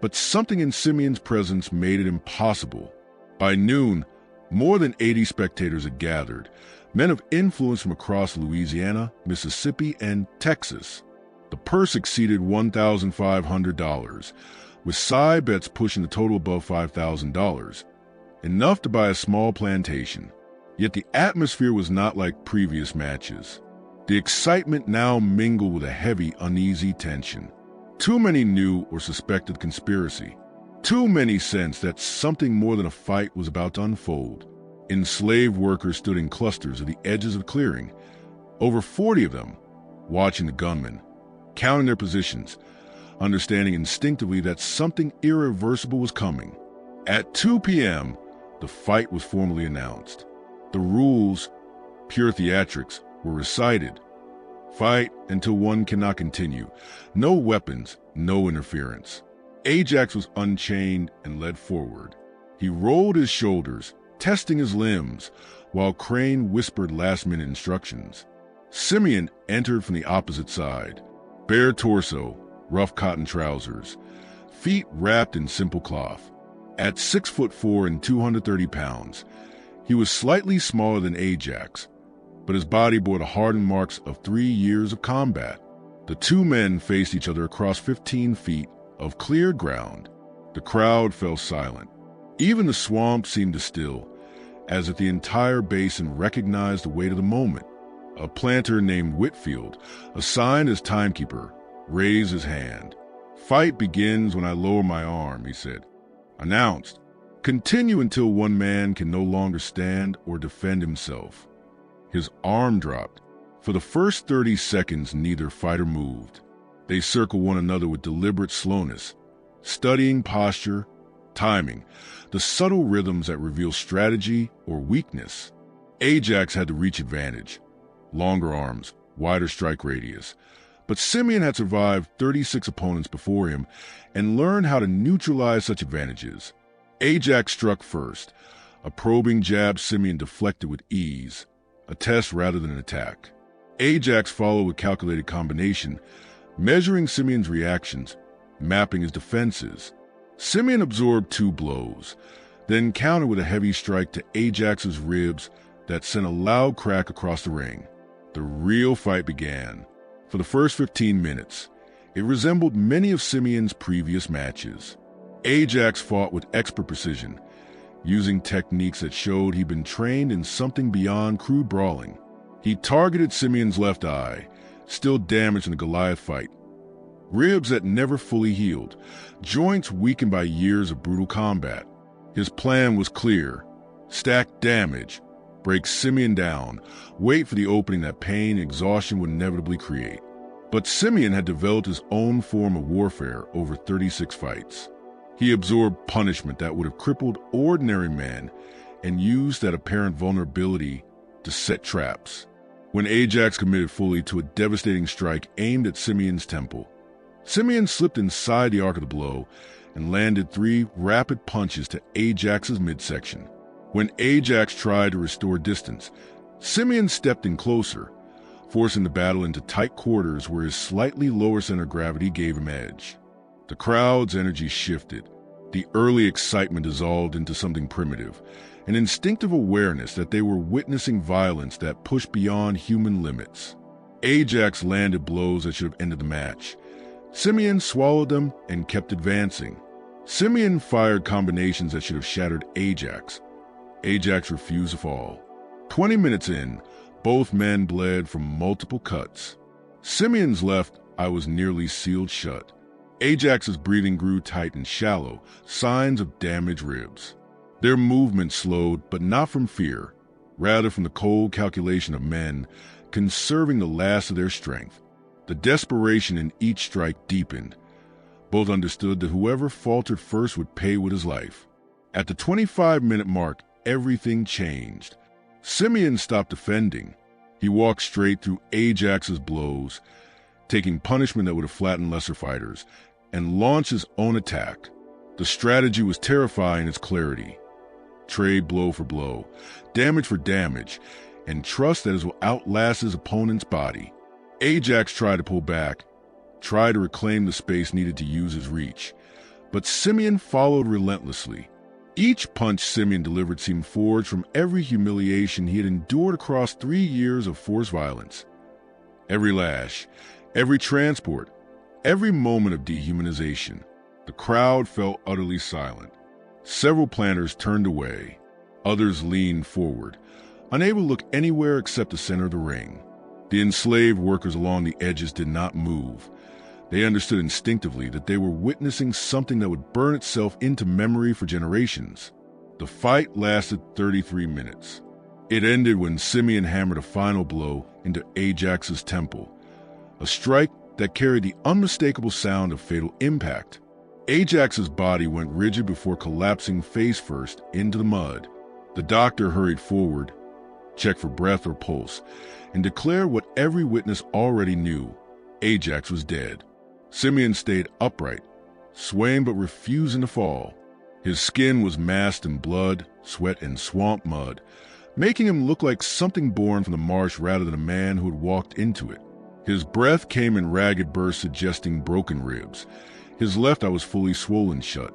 but something in Simeon's presence made it impossible. By noon, more than 80 spectators had gathered, men of influence from across Louisiana, Mississippi, and Texas. The purse exceeded $1,500, with side bets pushing the total above $5,000, enough to buy a small plantation. Yet the atmosphere was not like previous matches. The excitement now mingled with a heavy, uneasy tension. Too many knew or suspected conspiracy. Too many sensed that something more than a fight was about to unfold. Enslaved workers stood in clusters at the edges of the clearing, over 40 of them, watching the gunmen, counting their positions, understanding instinctively that something irreversible was coming. At 2 p.m., the fight was formally announced. The rules, pure theatrics, were recited. Fight until one cannot continue. No weapons, no interference. Ajax was unchained and led forward. He rolled his shoulders, testing his limbs, while Crane whispered last-minute instructions. Simeon entered from the opposite side. Bare torso, rough cotton trousers, feet wrapped in simple cloth. At 6'4" and 230 pounds, he was slightly smaller than Ajax, but his body bore the hardened marks of 3 years of combat. The two men faced each other across 15 feet of cleared ground. The crowd fell silent. Even the swamp seemed to still, as if the entire basin recognized the weight of the moment. A planter named Whitfield, assigned as timekeeper, raised his hand. Fight begins when I lower my arm, he said. Announced. Continue until one man can no longer stand or defend himself. His arm dropped. For the first 30 seconds, neither fighter moved. They circled one another with deliberate slowness, studying posture, timing, the subtle rhythms that reveal strategy or weakness. Ajax had the reach advantage, longer arms, wider strike radius. But Simeon had survived 36 opponents before him and learned how to neutralize such advantages. Ajax struck first. A probing jab Simeon deflected with ease, a test rather than an attack. Ajax followed with calculated combination, measuring Simeon's reactions, mapping his defenses. Simeon absorbed 2 blows, then countered with a heavy strike to Ajax's ribs that sent a loud crack across the ring. The real fight began. For the first 15 minutes, it resembled many of Simeon's previous matches. Ajax fought with expert precision, using techniques that showed he'd been trained in something beyond crude brawling. He targeted Simeon's left eye, still damaged in the Goliath fight. Ribs that never fully healed, joints weakened by years of brutal combat. His plan was clear: stack damage, break Simeon down, wait for the opening that pain and exhaustion would inevitably create. But Simeon had developed his own form of warfare over 36 fights. He absorbed punishment that would have crippled ordinary men and used that apparent vulnerability to set traps. When Ajax committed fully to a devastating strike aimed at Simeon's temple, Simeon slipped inside the arc of the blow and landed 3 rapid punches to Ajax's midsection. When Ajax tried to restore distance, Simeon stepped in closer, forcing the battle into tight quarters where his slightly lower center of gravity gave him edge. The crowd's energy shifted. The early excitement dissolved into something primitive, an instinctive awareness that they were witnessing violence that pushed beyond human limits. Ajax landed blows that should have ended the match. Simeon swallowed them and kept advancing. Simeon fired combinations that should have shattered Ajax. Ajax refused to fall. 20 minutes in, both men bled from multiple cuts. Simeon's left eye was nearly sealed shut. Ajax's breathing grew tight and shallow, signs of damaged ribs. Their movement slowed, but not from fear, rather from the cold calculation of men conserving the last of their strength. The desperation in each strike deepened. Both understood that whoever faltered first would pay with his life. At the 25-minute mark, everything changed. Simeon stopped defending. He walked straight through Ajax's blows, taking punishment that would have flattened lesser fighters, and launched his own attack. The strategy was terrifying in its clarity. Trade blow for blow, damage for damage, and trust that his will outlast his opponent's body. Ajax tried to pull back, tried to reclaim the space needed to use his reach, but Simeon followed relentlessly. Each punch Simeon delivered seemed forged from every humiliation he had endured across 3 years of forced violence. Every lash, every transport, every moment of dehumanization. The crowd fell utterly silent. Several planters turned away. Others leaned forward, unable to look anywhere except the center of the ring. The enslaved workers along the edges did not move. They understood instinctively that they were witnessing something that would burn itself into memory for generations. The fight lasted 33 minutes. It ended when Simeon hammered a final blow into Ajax's temple, a strike that carried the unmistakable sound of fatal impact. Ajax's body went rigid before collapsing face first into the mud. The doctor hurried forward, checked for breath or pulse, and declared what every witness already knew: Ajax was dead. Simeon stayed upright, swaying but refusing to fall. His skin was masked in blood, sweat, and swamp mud, making him look like something born from the marsh rather than a man who had walked into it. His breath came in ragged bursts suggesting broken ribs. His left eye was fully swollen shut.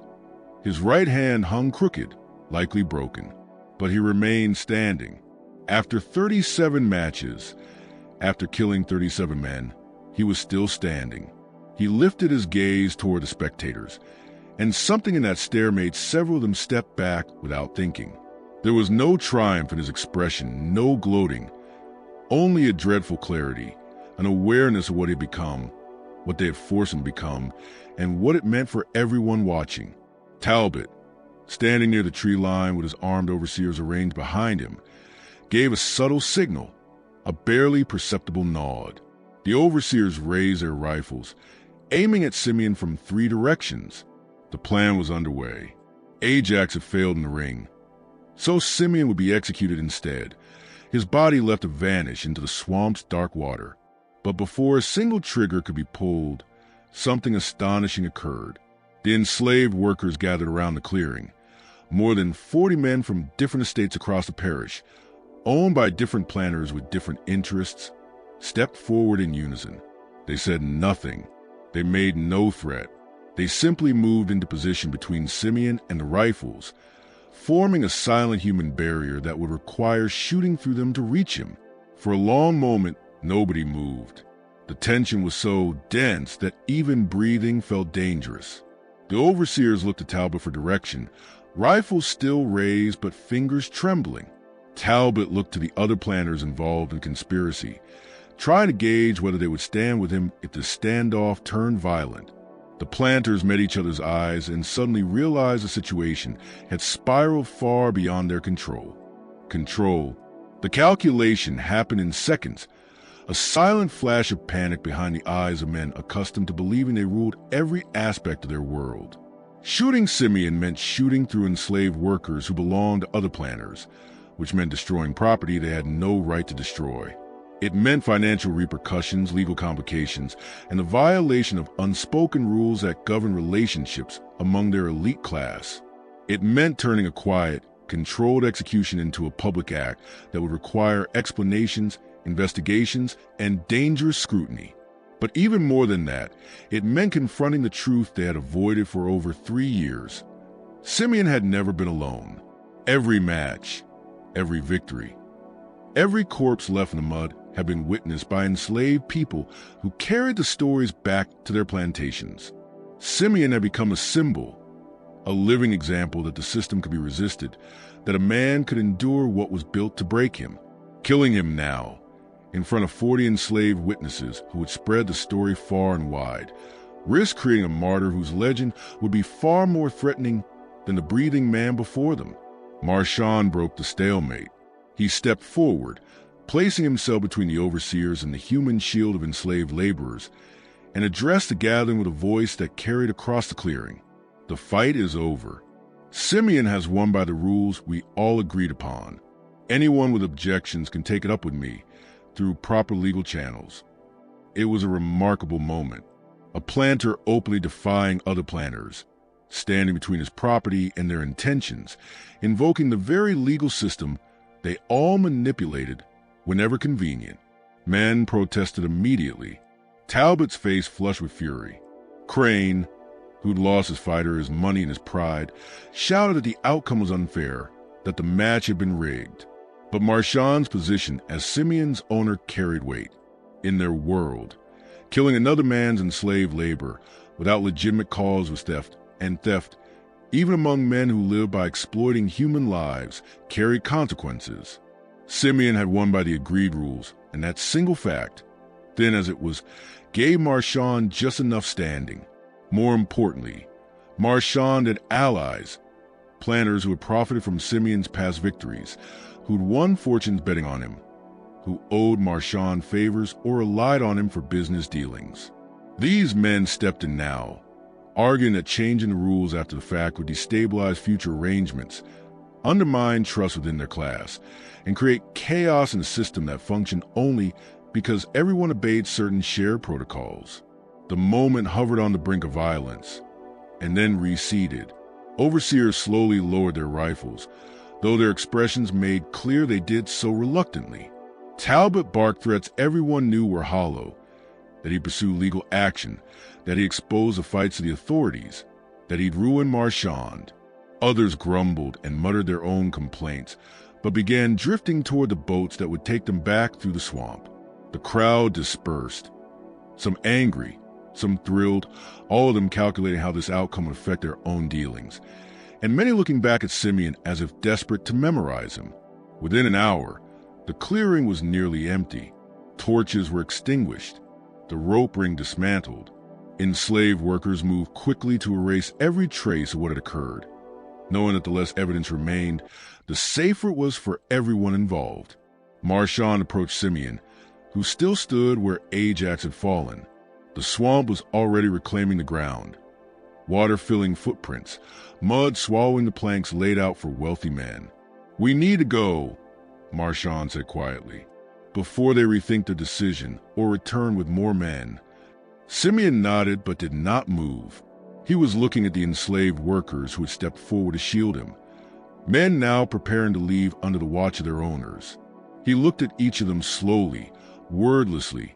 His right hand hung crooked, likely broken, but he remained standing. After 37 matches, after killing 37 men, he was still standing. He lifted his gaze toward the spectators, and something in that stare made several of them step back without thinking. There was no triumph in his expression, no gloating, only a dreadful clarity, an awareness of what he had become, what they had forced him to become, and what it meant for everyone watching. Talbot, standing near the tree line with his armed overseers arranged behind him, gave a subtle signal, a barely perceptible nod. The overseers raised their rifles, aiming at Simeon from 3 directions. The plan was underway. Ajax had failed in the ring, so Simeon would be executed instead, his body left to vanish into the swamp's dark water. But before a single trigger could be pulled, something astonishing occurred. The enslaved workers gathered around the clearing. More than 40 men from different estates across the parish, owned by different planters with different interests, stepped forward in unison. They said nothing. They made no threat. They simply moved into position between Simeon and the rifles, forming a silent human barrier that would require shooting through them to reach him. For a long moment, nobody moved. The tension was so dense that even breathing felt dangerous. The overseers looked at Talbot for direction, rifles still raised but fingers trembling. Talbot looked to the other planters involved in the conspiracy, trying to gauge whether they would stand with him if the standoff turned violent. The planters met each other's eyes and suddenly realized the situation had spiraled far beyond their control. The calculation happened in seconds, a silent flash of panic behind the eyes of men accustomed to believing they ruled every aspect of their world. Shooting Simeon meant shooting through enslaved workers who belonged to other planters, which meant destroying property they had no right to destroy. It meant financial repercussions, legal complications, and the violation of unspoken rules that govern relationships among their elite class. It meant turning a quiet, controlled execution into a public act that would require explanations, investigations, and dangerous scrutiny. But even more than that, it meant confronting the truth they had avoided for over 3 years. Simeon had never been alone. Every match, every victory, every corpse left in the mud had been witnessed by enslaved people who carried the stories back to their plantations. Simeon had become a symbol, a living example that the system could be resisted, that a man could endure what was built to break him. Killing him now, in front of 40 enslaved witnesses who would spread the story far and wide, risked creating a martyr whose legend would be far more threatening than the breathing man before them. Marchand broke the stalemate. He stepped forward, placing himself between the overseers and the human shield of enslaved laborers, and addressed the gathering with a voice that carried across the clearing. The fight is over. Simeon has won by the rules we all agreed upon. Anyone with objections can take it up with me through proper legal channels. It was a remarkable moment. A planter openly defying other planters, standing between his property and their intentions, invoking the very legal system they all manipulated whenever convenient. Men protested immediately. Talbot's face flushed with fury. Crane, who'd lost his fighter, his money, and his pride, shouted that the outcome was unfair, that the match had been rigged. But Marchand's position as Simeon's owner carried weight. In their world, killing another man's enslaved labor without legitimate cause was theft, and theft, even among men who live by exploiting human lives, carried consequences. Simeon had won by the agreed rules, and that single fact, thin as it was, gave Marchand just enough standing. More importantly, Marchand had allies, planters who had profited from Simeon's past victories, who'd won fortunes betting on him, who owed Marchand favors or relied on him for business dealings. These men stepped in now, arguing that changing the rules after the fact would destabilize future arrangements, undermine trust within their class, and create chaos in a system that functioned only because everyone obeyed certain shared protocols. The moment hovered on the brink of violence, and then receded. Overseers slowly lowered their rifles, though their expressions made clear they did so reluctantly. Talbot barked threats everyone knew were hollow, that he'd pursue legal action, that he'd expose the fights to the authorities, that he'd ruin Marchand. Others grumbled and muttered their own complaints, but began drifting toward the boats that would take them back through the swamp. The crowd dispersed, some angry, some thrilled, all of them calculating how this outcome would affect their own dealings, and many looking back at Simeon as if desperate to memorize him. Within an hour, the clearing was nearly empty. Torches were extinguished, the rope ring dismantled. Enslaved workers moved quickly to erase every trace of what had occurred, knowing that the less evidence remained, the safer it was for everyone involved. Marchand approached Simeon, who still stood where Ajax had fallen. The swamp was already reclaiming the ground, water filling footprints, mud swallowing the planks laid out for wealthy men. "We need to go," Marchand said quietly, before they rethink their decision or return with more men. Simeon nodded but did not move. He was looking at the enslaved workers who had stepped forward to shield him, men now preparing to leave under the watch of their owners. He looked at each of them slowly, wordlessly,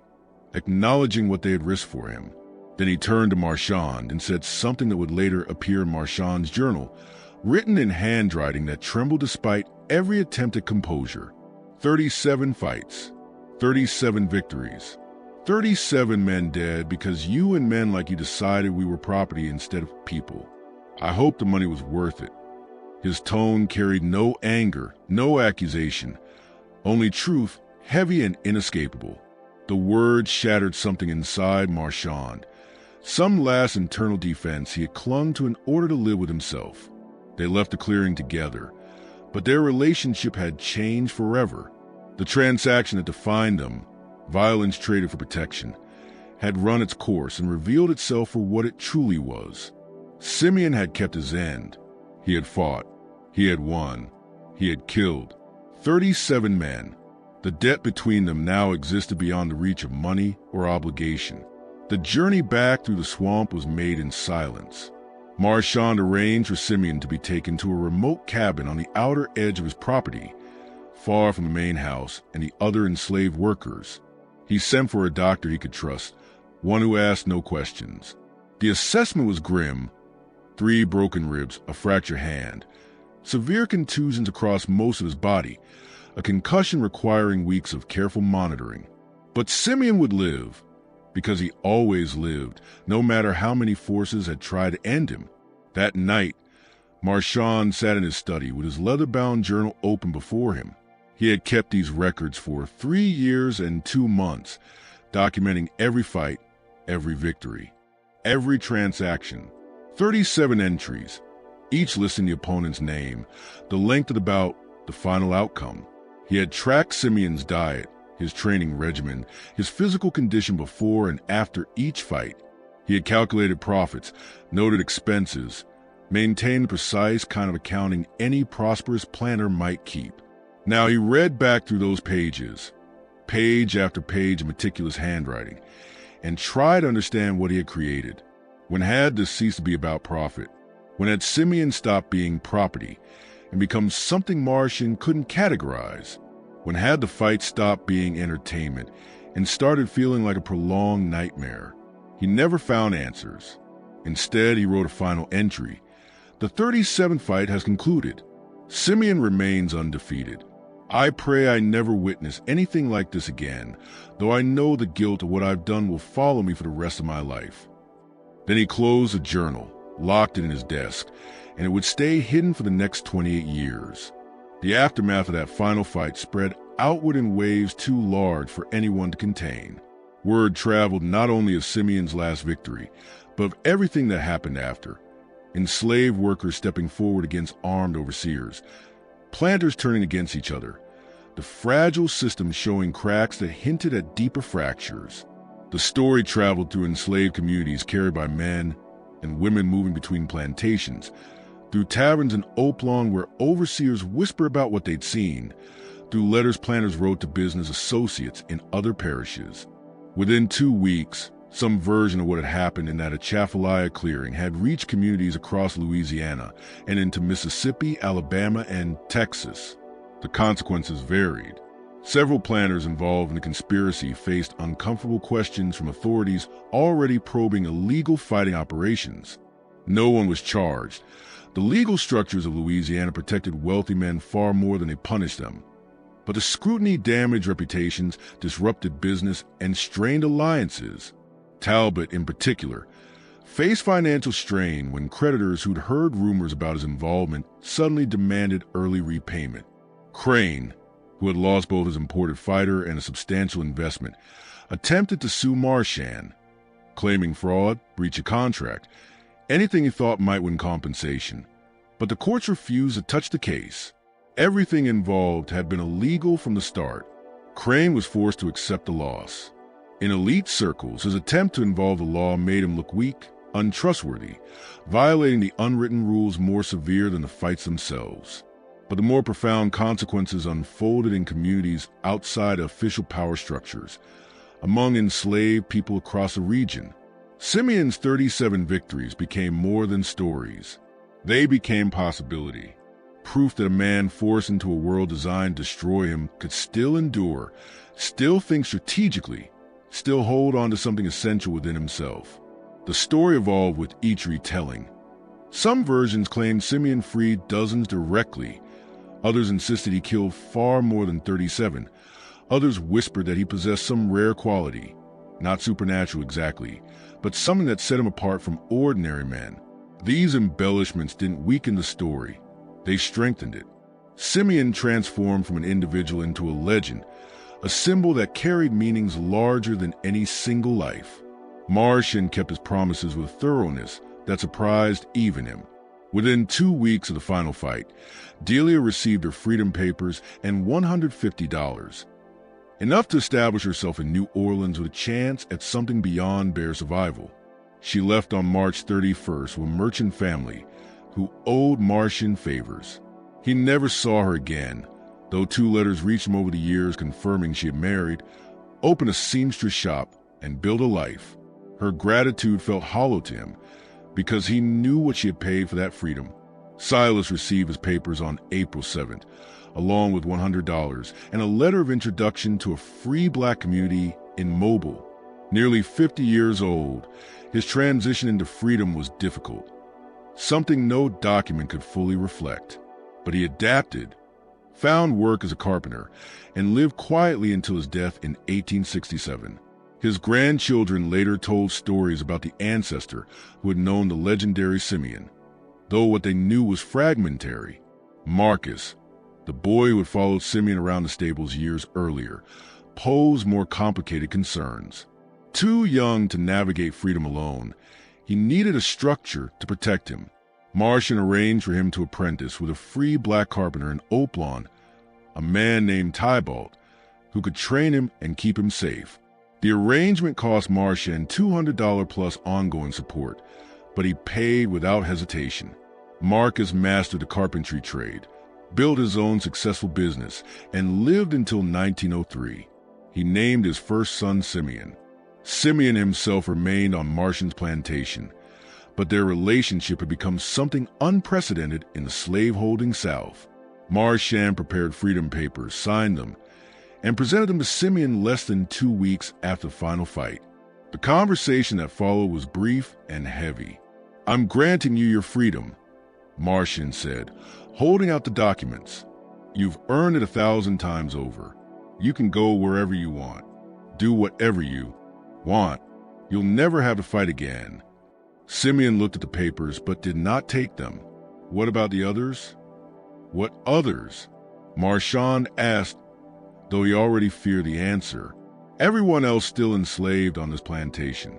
acknowledging what they had risked for him. Then he turned to Marchand and said something that would later appear in Marchand's journal, written in handwriting that trembled despite every attempt at composure. 37 fights, 37 victories, 37 men dead because you and men like you decided we were property instead of people. I hope the money was worth it. His tone carried no anger, no accusation, only truth, heavy and inescapable. The words shattered something inside Marchand, Some last internal defense, he had clung to in order to live with himself. They left the clearing together, but their relationship had changed forever. The transaction that defined them, violence traded for protection, had run its course and revealed itself for what it truly was. Simeon had kept his end. He had fought. He had won. He had killed 37 men. The debt between them now existed beyond the reach of money or obligation. The journey back through the swamp was made in silence. Marchand arranged for Simeon to be taken to a remote cabin on the outer edge of his property, far from the main house and the other enslaved workers. He sent for a doctor he could trust, one who asked no questions. The assessment was grim: 3 broken ribs, a fractured hand, severe contusions across most of his body, a concussion requiring weeks of careful monitoring. But Simeon would live, because he always lived, no matter how many forces had tried to end him. That night, Marchand sat in his study with his leather-bound journal open before him. He had kept these records for 3 years and 2 months, documenting every fight, every victory, every transaction. 37 entries, each listing the opponent's name, the length of the bout, the final outcome. He had tracked Simeon's diet, his training regimen, his physical condition before and after each fight. He had calculated profits, noted expenses, maintained the precise kind of accounting any prosperous planner might keep. Now he read back through those pages, page after page of meticulous handwriting, and tried to understand what he had created. When had this ceased to be about profit? When had Simeon stopped being property and become something Marchand couldn't categorize? When had the fight stopped being entertainment and started feeling like a prolonged nightmare? He never found answers. Instead, he wrote a final entry. The 37th fight has concluded. Simeon remains undefeated. I pray I never witness anything like this again, though I know the guilt of what I've done will follow me for the rest of my life. Then he closed the journal, locked it in his desk, and it would stay hidden for the next 28 years. The aftermath of that final fight spread outward in waves too large for anyone to contain. Word traveled not only of Simeon's last victory, but of everything that happened after. Enslaved workers stepping forward against armed overseers, planters turning against each other, the fragile system showing cracks that hinted at deeper fractures. The story traveled through enslaved communities carried by men and women moving between plantations, through taverns in Oplong where overseers whisper about what they'd seen, through letters planters wrote to business associates in other parishes. Within 2 weeks, some version of what had happened in that Atchafalaya clearing had reached communities across Louisiana and into Mississippi, Alabama, and Texas. The consequences varied. Several planters involved in the conspiracy faced uncomfortable questions from authorities already probing illegal fighting operations. No one was charged. The legal structures of Louisiana protected wealthy men far more than they punished them. But the scrutiny damaged reputations, disrupted business, and strained alliances. Talbot, in particular, faced financial strain when creditors who'd heard rumors about his involvement suddenly demanded early repayment. Crane, who had lost both his imported fighter and a substantial investment, attempted to sue Marchand, claiming fraud, breach of contract, anything he thought might win compensation. But the courts refused to touch the case. Everything involved had been illegal from the start. Crane was forced to accept the loss. In elite circles, his attempt to involve the law made him look weak, untrustworthy, violating the unwritten rules more severe than the fights themselves. But the more profound consequences unfolded in communities outside official power structures, among enslaved people across the region. Simeon's 37 victories became more than stories. They became possibility. Proof that a man forced into a world designed to destroy him could still endure, still think strategically, still hold on to something essential within himself. The story evolved with each retelling. Some versions claimed Simeon freed dozens directly. Others insisted he killed far more than 37. Others whispered that he possessed some rare quality, not supernatural exactly, but something that set him apart from ordinary men. These embellishments didn't weaken the story. They strengthened it. Simeon transformed from an individual into a legend, a symbol that carried meanings larger than any single life. Martian kept his promises with thoroughness that surprised even him. Within 2 weeks of the final fight, Delia received her freedom papers and $150, enough to establish herself in New Orleans with a chance at something beyond bare survival. She left on March 31st with a merchant family who owed Martian favors. He never saw her again, though 2 letters reached him over the years confirming she had married, opened a seamstress shop, and built a life. Her gratitude felt hollow to him because he knew what she had paid for that freedom. Silas received his papers on April 7th, along with $100 and a letter of introduction to a free black community in Mobile. Nearly 50 years old, his transition into freedom was difficult, something no document could fully reflect. But he adapted, found work as a carpenter, and lived quietly until his death in 1867. His grandchildren later told stories about the ancestor who had known the legendary Simeon, though what they knew was fragmentary. Marcus, the boy who had followed Simeon around the stables years earlier, posed more complicated concerns. Too young to navigate freedom alone, he needed a structure to protect him. Martian arranged for him to apprentice with a free black carpenter in Oplon, a man named Tybalt, who could train him and keep him safe. The arrangement cost Martian $200 plus ongoing support, but he paid without hesitation. Marcus mastered the carpentry trade, built his own successful business, and lived until 1903. He named his first son Simeon. Simeon himself remained on Martian's plantation, but their relationship had become something unprecedented in the slaveholding South. Martian prepared freedom papers, signed them, and presented them to Simeon less than 2 weeks after the final fight. The conversation that followed was brief and heavy. "I'm granting you your freedom," Martian said, holding out the documents. "You've earned it 1,000 times over. You can go wherever you want. Do whatever you want. You'll never have to fight again." Simeon looked at the papers but did not take them. "What about the others?" "What others?" Martian asked, though he already feared the answer. Everyone else still enslaved on this plantation.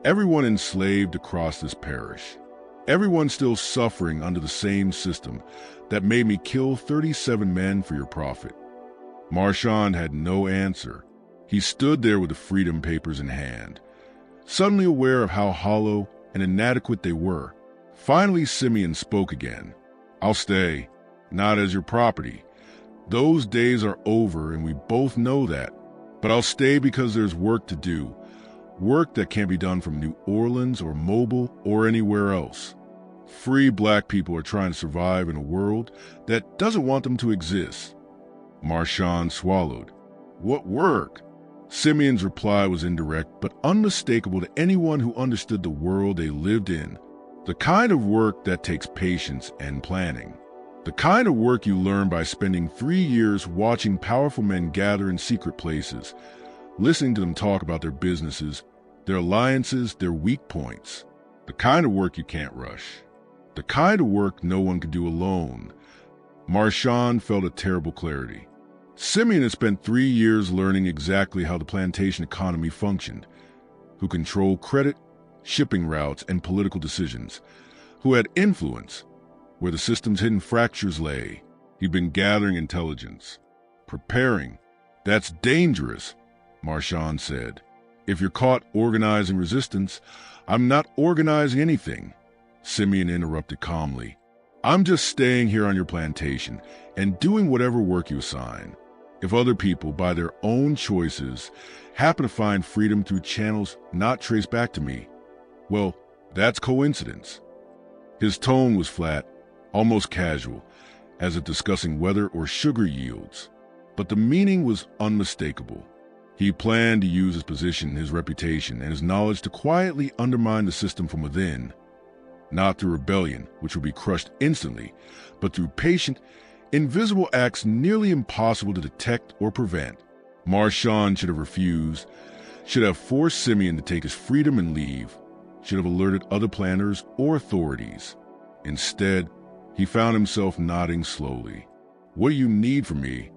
Everyone enslaved across this parish. Everyone still suffering under the same system that made me kill 37 men for your profit. Martian had no answer. He stood there with the freedom papers in hand, suddenly aware of how hollow and inadequate they were. Finally, Simeon spoke again. "I'll stay, not as your property. Those days are over and we both know that. But I'll stay because there's work to do. Work that can't be done from New Orleans or Mobile or anywhere else. Free black people are trying to survive in a world that doesn't want them to exist." Martian swallowed. "What work?" Simeon's reply was indirect but unmistakable to anyone who understood the world they lived in. The kind of work that takes patience and planning. The kind of work you learn by spending 3 years watching powerful men gather in secret places, listening to them talk about their businesses, their alliances, their weak points. The kind of work you can't rush. The kind of work no one could do alone. Martian felt a terrible clarity. Simeon had spent 3 years learning exactly how the plantation economy functioned, who controlled credit, shipping routes, and political decisions, who had influence where the system's hidden fractures lay. He'd been gathering intelligence, preparing. "That's dangerous," Martian said. "If you're caught organizing resistance, I'm not organizing anything," Simeon interrupted calmly. "I'm just staying here on your plantation and doing whatever work you assign. If other people, by their own choices, happen to find freedom through channels not traced back to me, well, that's coincidence." His tone was flat, almost casual, as if discussing weather or sugar yields. But the meaning was unmistakable. He planned to use his position, his reputation, and his knowledge to quietly undermine the system from within. Not through rebellion, which would be crushed instantly, but through patient, invisible acts nearly impossible to detect or prevent. Martian should have refused, should have forced Simeon to take his freedom and leave, should have alerted other planners or authorities. Instead, he found himself nodding slowly. "What do you need from me?"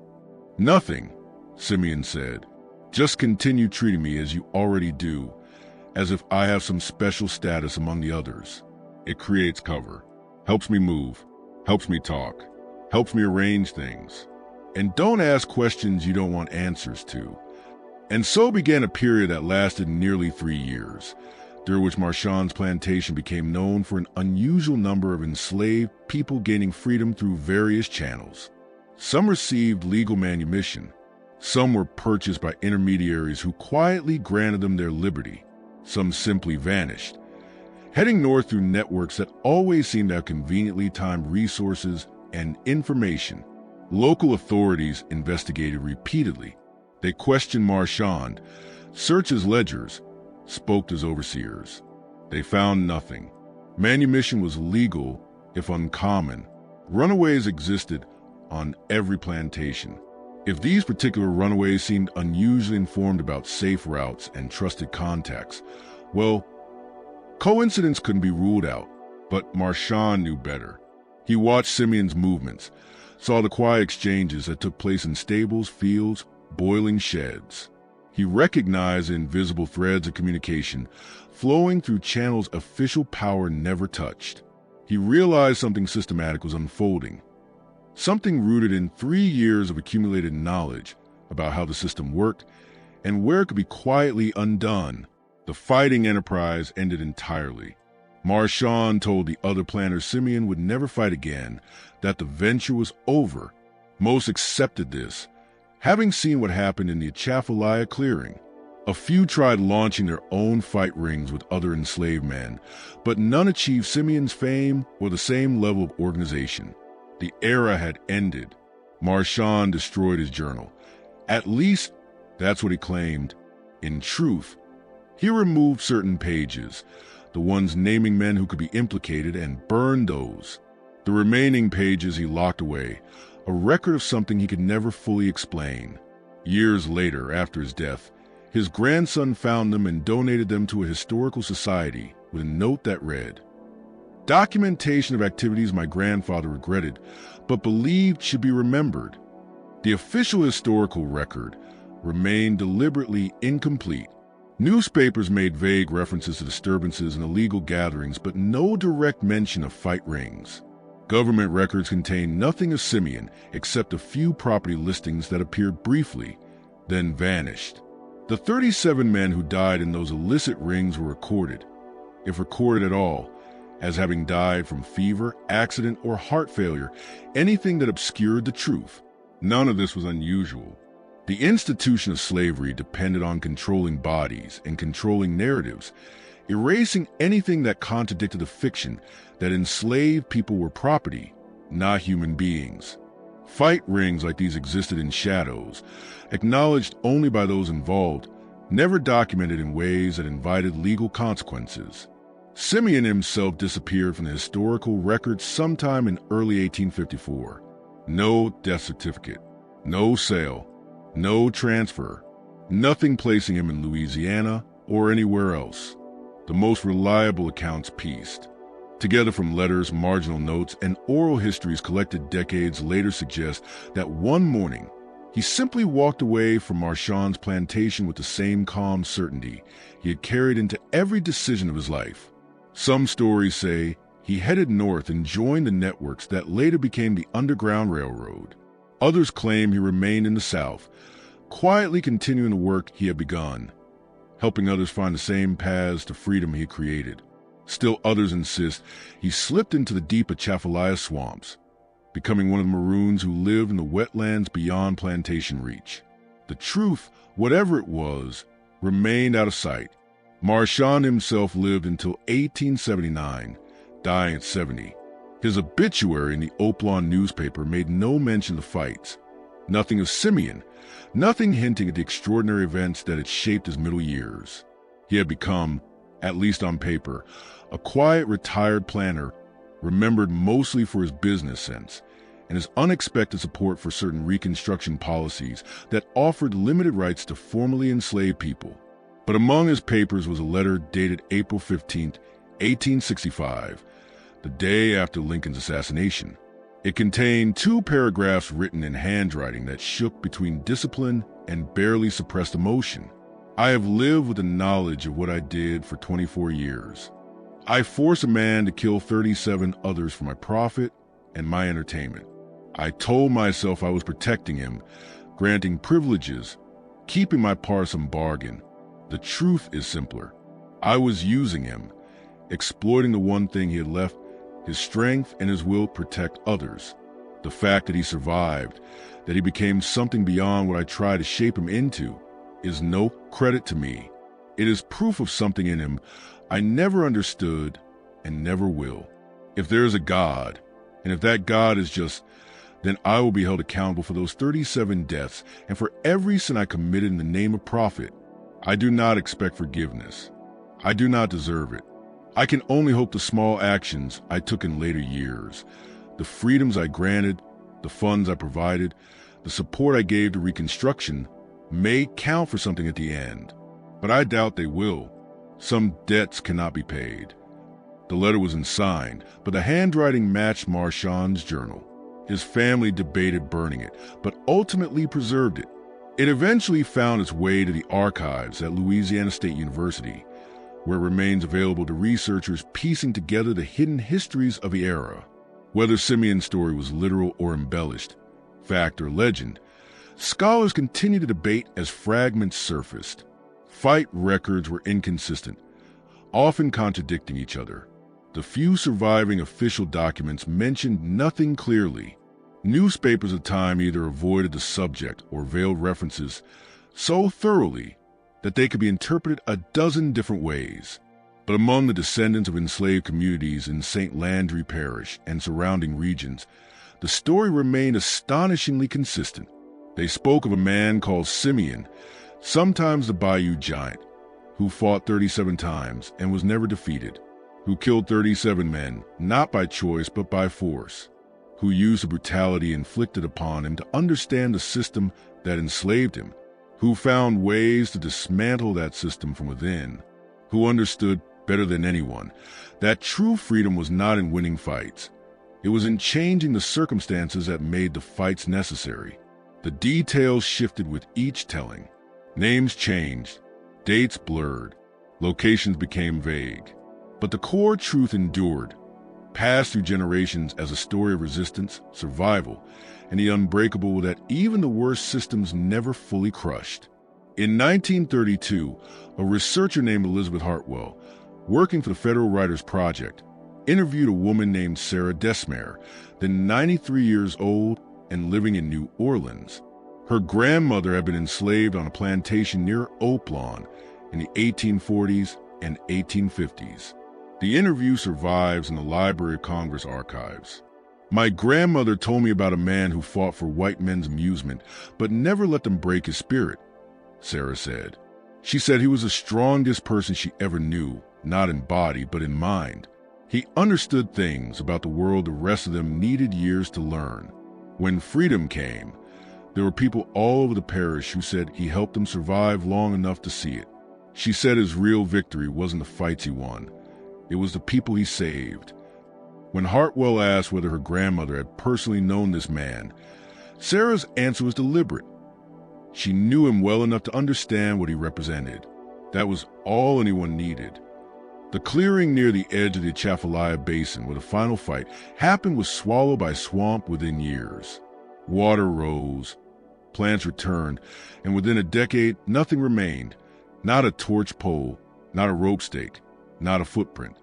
"Nothing," Simeon said. "Just continue treating me as you already do, as if I have some special status among the others. It creates cover, helps me move, helps me talk, helps me arrange things. And don't ask questions you don't want answers to. And so began a period that lasted nearly 3 years, during which Marchand's plantation became known for an unusual number of enslaved people gaining freedom through various channels. Some received legal manumission. Some were purchased by intermediaries who quietly granted them their liberty. Some simply vanished, heading north through networks that always seemed to have conveniently timed resources and information. Local authorities investigated repeatedly. They questioned Marchand, searched his ledgers, spoke to his overseers. They found nothing. Manumission was legal, if uncommon. Runaways existed on every plantation. If these particular runaways seemed unusually informed about safe routes and trusted contacts, well, coincidence couldn't be ruled out. But Marchand knew better. He watched Simeon's movements, saw the quiet exchanges that took place in stables, fields, boiling sheds. He recognized the invisible threads of communication flowing through channels official power never touched. He realized something systematic was unfolding, something rooted in 3 years of accumulated knowledge about how the system worked and where it could be quietly undone. The fighting enterprise ended entirely. Marchand told the other planters Simeon would never fight again, that the venture was over. Most accepted this, having seen what happened in the Atchafalaya clearing. A few tried launching their own fight rings with other enslaved men, but none achieved Simeon's fame or the same level of organization. The era had ended. Marchand destroyed his journal. At least, that's what he claimed. In truth, he removed certain pages, the ones naming men who could be implicated, and burned those. The remaining pages he locked away, a record of something he could never fully explain. Years later, after his death, his grandson found them and donated them to a historical society with a note that read, "Documentation of activities my grandfather regretted, but believed should be remembered." The official historical record remained deliberately incomplete. Newspapers made vague references to disturbances and illegal gatherings, but no direct mention of fight rings. Government records contained nothing of Simeon except a few property listings that appeared briefly, then vanished. The 37 men who died in those illicit rings were recorded, if recorded at all, as having died from fever, accident, or heart failure, anything that obscured the truth. None of this was unusual. The institution of slavery depended on controlling bodies and controlling narratives, erasing anything that contradicted the fiction that enslaved people were property, not human beings. Fight rings like these existed in shadows, acknowledged only by those involved, never documented in ways that invited legal consequences. Simeon himself disappeared from the historical records sometime in early 1854. No death certificate, no sale, no transfer, nothing placing him in Louisiana or anywhere else. The most reliable accounts pieced together from letters, marginal notes, and oral histories collected decades later suggest that one morning he simply walked away from Marchand's plantation with the same calm certainty he had carried into every decision of his life. Some stories say he headed north and joined the networks that later became the Underground Railroad. Others claim he remained in the South, quietly continuing the work he had begun, helping others find the same paths to freedom he had created. Still others insist he slipped into the deep Atchafalaya swamps, becoming one of the Maroons who lived in the wetlands beyond plantation reach. The truth, whatever it was, remained out of sight. Marchand himself lived until 1879, dying at 70. His obituary in the Oplon newspaper made no mention of the fights. Nothing of Simeon, nothing hinting at the extraordinary events that had shaped his middle years. He had become, at least on paper, a quiet retired planter, remembered mostly for his business sense and his unexpected support for certain Reconstruction policies that offered limited rights to formerly enslaved people. But among his papers was a letter dated April 15, 1865, the day after Lincoln's assassination. It contained 2 paragraphs written in handwriting that shook between discipline and barely suppressed emotion. I have lived with the knowledge of what I did for 24 years. I forced a man to kill 37 others for my profit and my entertainment. I told myself I was protecting him, granting privileges, keeping my part of some bargain. The truth is simpler. I was using him, exploiting the one thing he had left, his strength and his will to protect others. The fact that he survived, that he became something beyond what I tried to shape him into, is no credit to me. It is proof of something in him I never understood and never will. If there is a God, and if that God is just, then I will be held accountable for those 37 deaths and for every sin I committed in the name of profit. I do not expect forgiveness. I do not deserve it. I can only hope the small actions I took in later years, the freedoms I granted, the funds I provided, the support I gave to Reconstruction may count for something at the end, but I doubt they will. Some debts cannot be paid. The letter was unsigned, but the handwriting matched Marchand's journal. His family debated burning it, but ultimately preserved it. It eventually found its way to the archives at Louisiana State University, where it remains available to researchers piecing together the hidden histories of the era. Whether Simeon's story was literal or embellished, fact or legend, scholars continue to debate as fragments surfaced. Fight records were inconsistent, often contradicting each other. The few surviving official documents mentioned nothing clearly. Newspapers at the time either avoided the subject or veiled references so thoroughly that they could be interpreted a dozen different ways. But among the descendants of enslaved communities in St. Landry Parish and surrounding regions, the story remained astonishingly consistent. They spoke of a man called Simeon, sometimes the Bayou Giant, who fought 37 times and was never defeated, who killed 37 men, not by choice but by force, who used the brutality inflicted upon him to understand the system that enslaved him, who found ways to dismantle that system from within, who understood better than anyone that true freedom was not in winning fights. It was in changing the circumstances that made the fights necessary. The details shifted with each telling. Names changed, dates blurred, locations became vague. But the core truth endured, passed through generations as a story of resistance, survival, and the unbreakable that even the worst systems never fully crushed. In 1932, a researcher named Elizabeth Hartwell, working for the Federal Writers Project, interviewed a woman named Sarah Desmarais, then 93 years old and living in New Orleans. Her grandmother had been enslaved on a plantation near Oplon in the 1840s and 1850s. The interview survives in the Library of Congress archives. "My grandmother told me about a man who fought for white men's amusement, but never let them break his spirit," Sarah said. She said he was the strongest person she ever knew, not in body, but in mind. He understood things about the world the rest of them needed years to learn. When freedom came, there were people all over the parish who said he helped them survive long enough to see it. She said his real victory wasn't the fights he won. It was the people he saved. When Hartwell asked whether her grandmother had personally known this man, Sarah's answer was deliberate. She knew him well enough to understand what he represented. That was all anyone needed. The clearing near the edge of the Atchafalaya Basin where the final fight happened was swallowed by swamp within years. Water rose, plants returned, and within a decade, nothing remained. Not a torch pole, not a rope stake, not a footprint.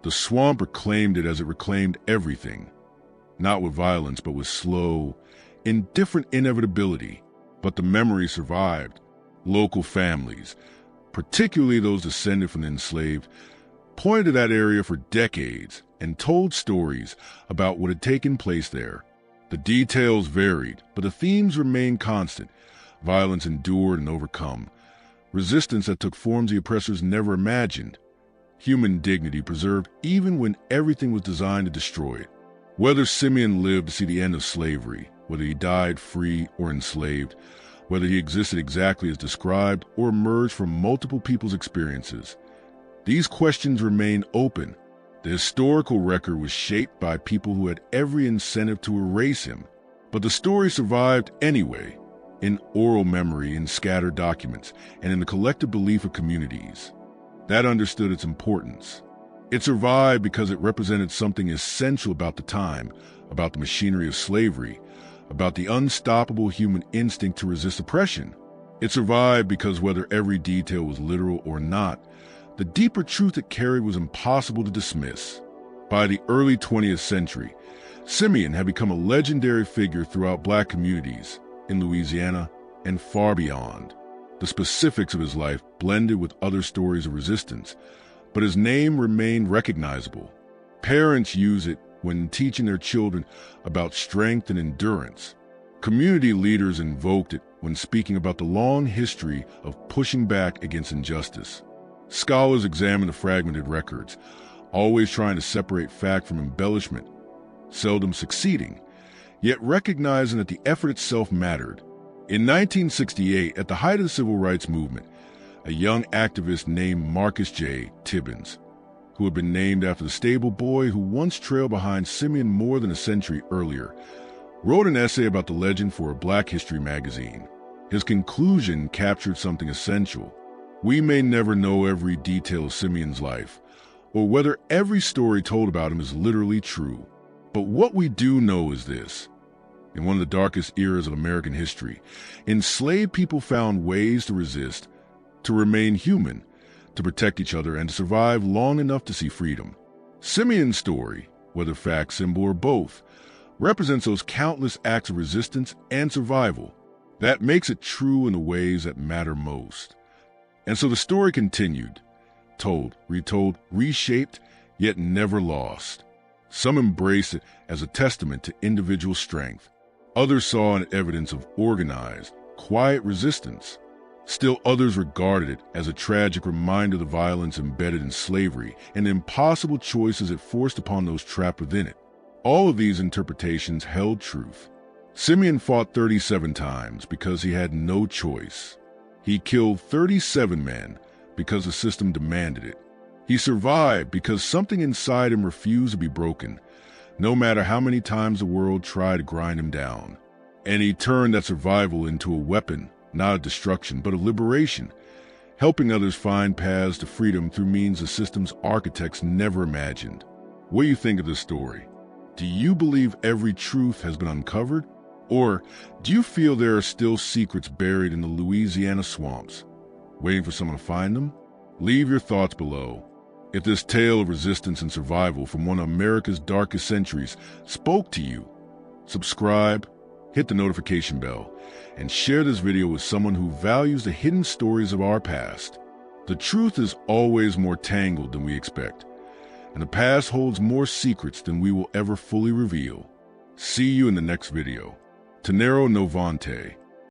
The swamp reclaimed it as it reclaimed everything. Not with violence, but with slow, indifferent inevitability. But the memory survived. Local families, particularly those descended from the enslaved, pointed to that area for decades and told stories about what had taken place there. The details varied, but the themes remained constant. Violence endured and overcome. Resistance that took forms the oppressors never imagined. Human dignity preserved even when everything was designed to destroy it. Whether Simeon lived to see the end of slavery, whether he died free or enslaved, whether he existed exactly as described or emerged from multiple people's experiences, these questions remain open. The historical record was shaped by people who had every incentive to erase him. But the story survived anyway, in oral memory, in scattered documents, and in the collective belief of communities that understood its importance. It survived because it represented something essential about the time, about the machinery of slavery, about the unstoppable human instinct to resist oppression. It survived because whether every detail was literal or not, the deeper truth it carried was impossible to dismiss. By the early 20th century, Simeon had become a legendary figure throughout Black communities in Louisiana and far beyond. The specifics of his life blended with other stories of resistance, but his name remained recognizable. Parents use it when teaching their children about strength and endurance. Community leaders invoked it when speaking about the long history of pushing back against injustice. Scholars examine the fragmented records, always trying to separate fact from embellishment, seldom succeeding, yet recognizing that the effort itself mattered. In 1968, at the height of the civil rights movement, a young activist named Marcus J. Tibbins, who had been named after the stable boy who once trailed behind Simeon more than a century earlier, wrote an essay about the legend for a Black History magazine. His conclusion captured something essential. We may never know every detail of Simeon's life, or whether every story told about him is literally true. But what we do know is this. In one of the darkest eras of American history, enslaved people found ways to resist, to remain human, to protect each other, and to survive long enough to see freedom. Simeon's story, whether fact, symbol, or both, represents those countless acts of resistance and survival that makes it true in the ways that matter most. And so the story continued, told, retold, reshaped, yet never lost. Some embraced it as a testament to individual strength. Others saw in it evidence of organized, quiet resistance. Still others regarded it as a tragic reminder of the violence embedded in slavery and the impossible choices it forced upon those trapped within it. All of these interpretations held truth. Simeon fought 37 times because he had no choice. He killed 37 men because the system demanded it. He survived because something inside him refused to be broken, no matter how many times the world tried to grind him down. And he turned that survival into a weapon, not of destruction, but of liberation, helping others find paths to freedom through means the system's architects never imagined. What do you think of this story? Do you believe every truth has been uncovered? Or do you feel there are still secrets buried in the Louisiana swamps, waiting for someone to find them? Leave your thoughts below. If this tale of resistance and survival from one of America's darkest centuries spoke to you, subscribe, hit the notification bell, and share this video with someone who values the hidden stories of our past. The truth is always more tangled than we expect, and the past holds more secrets than we will ever fully reveal. See you in the next video. Tenero Novante.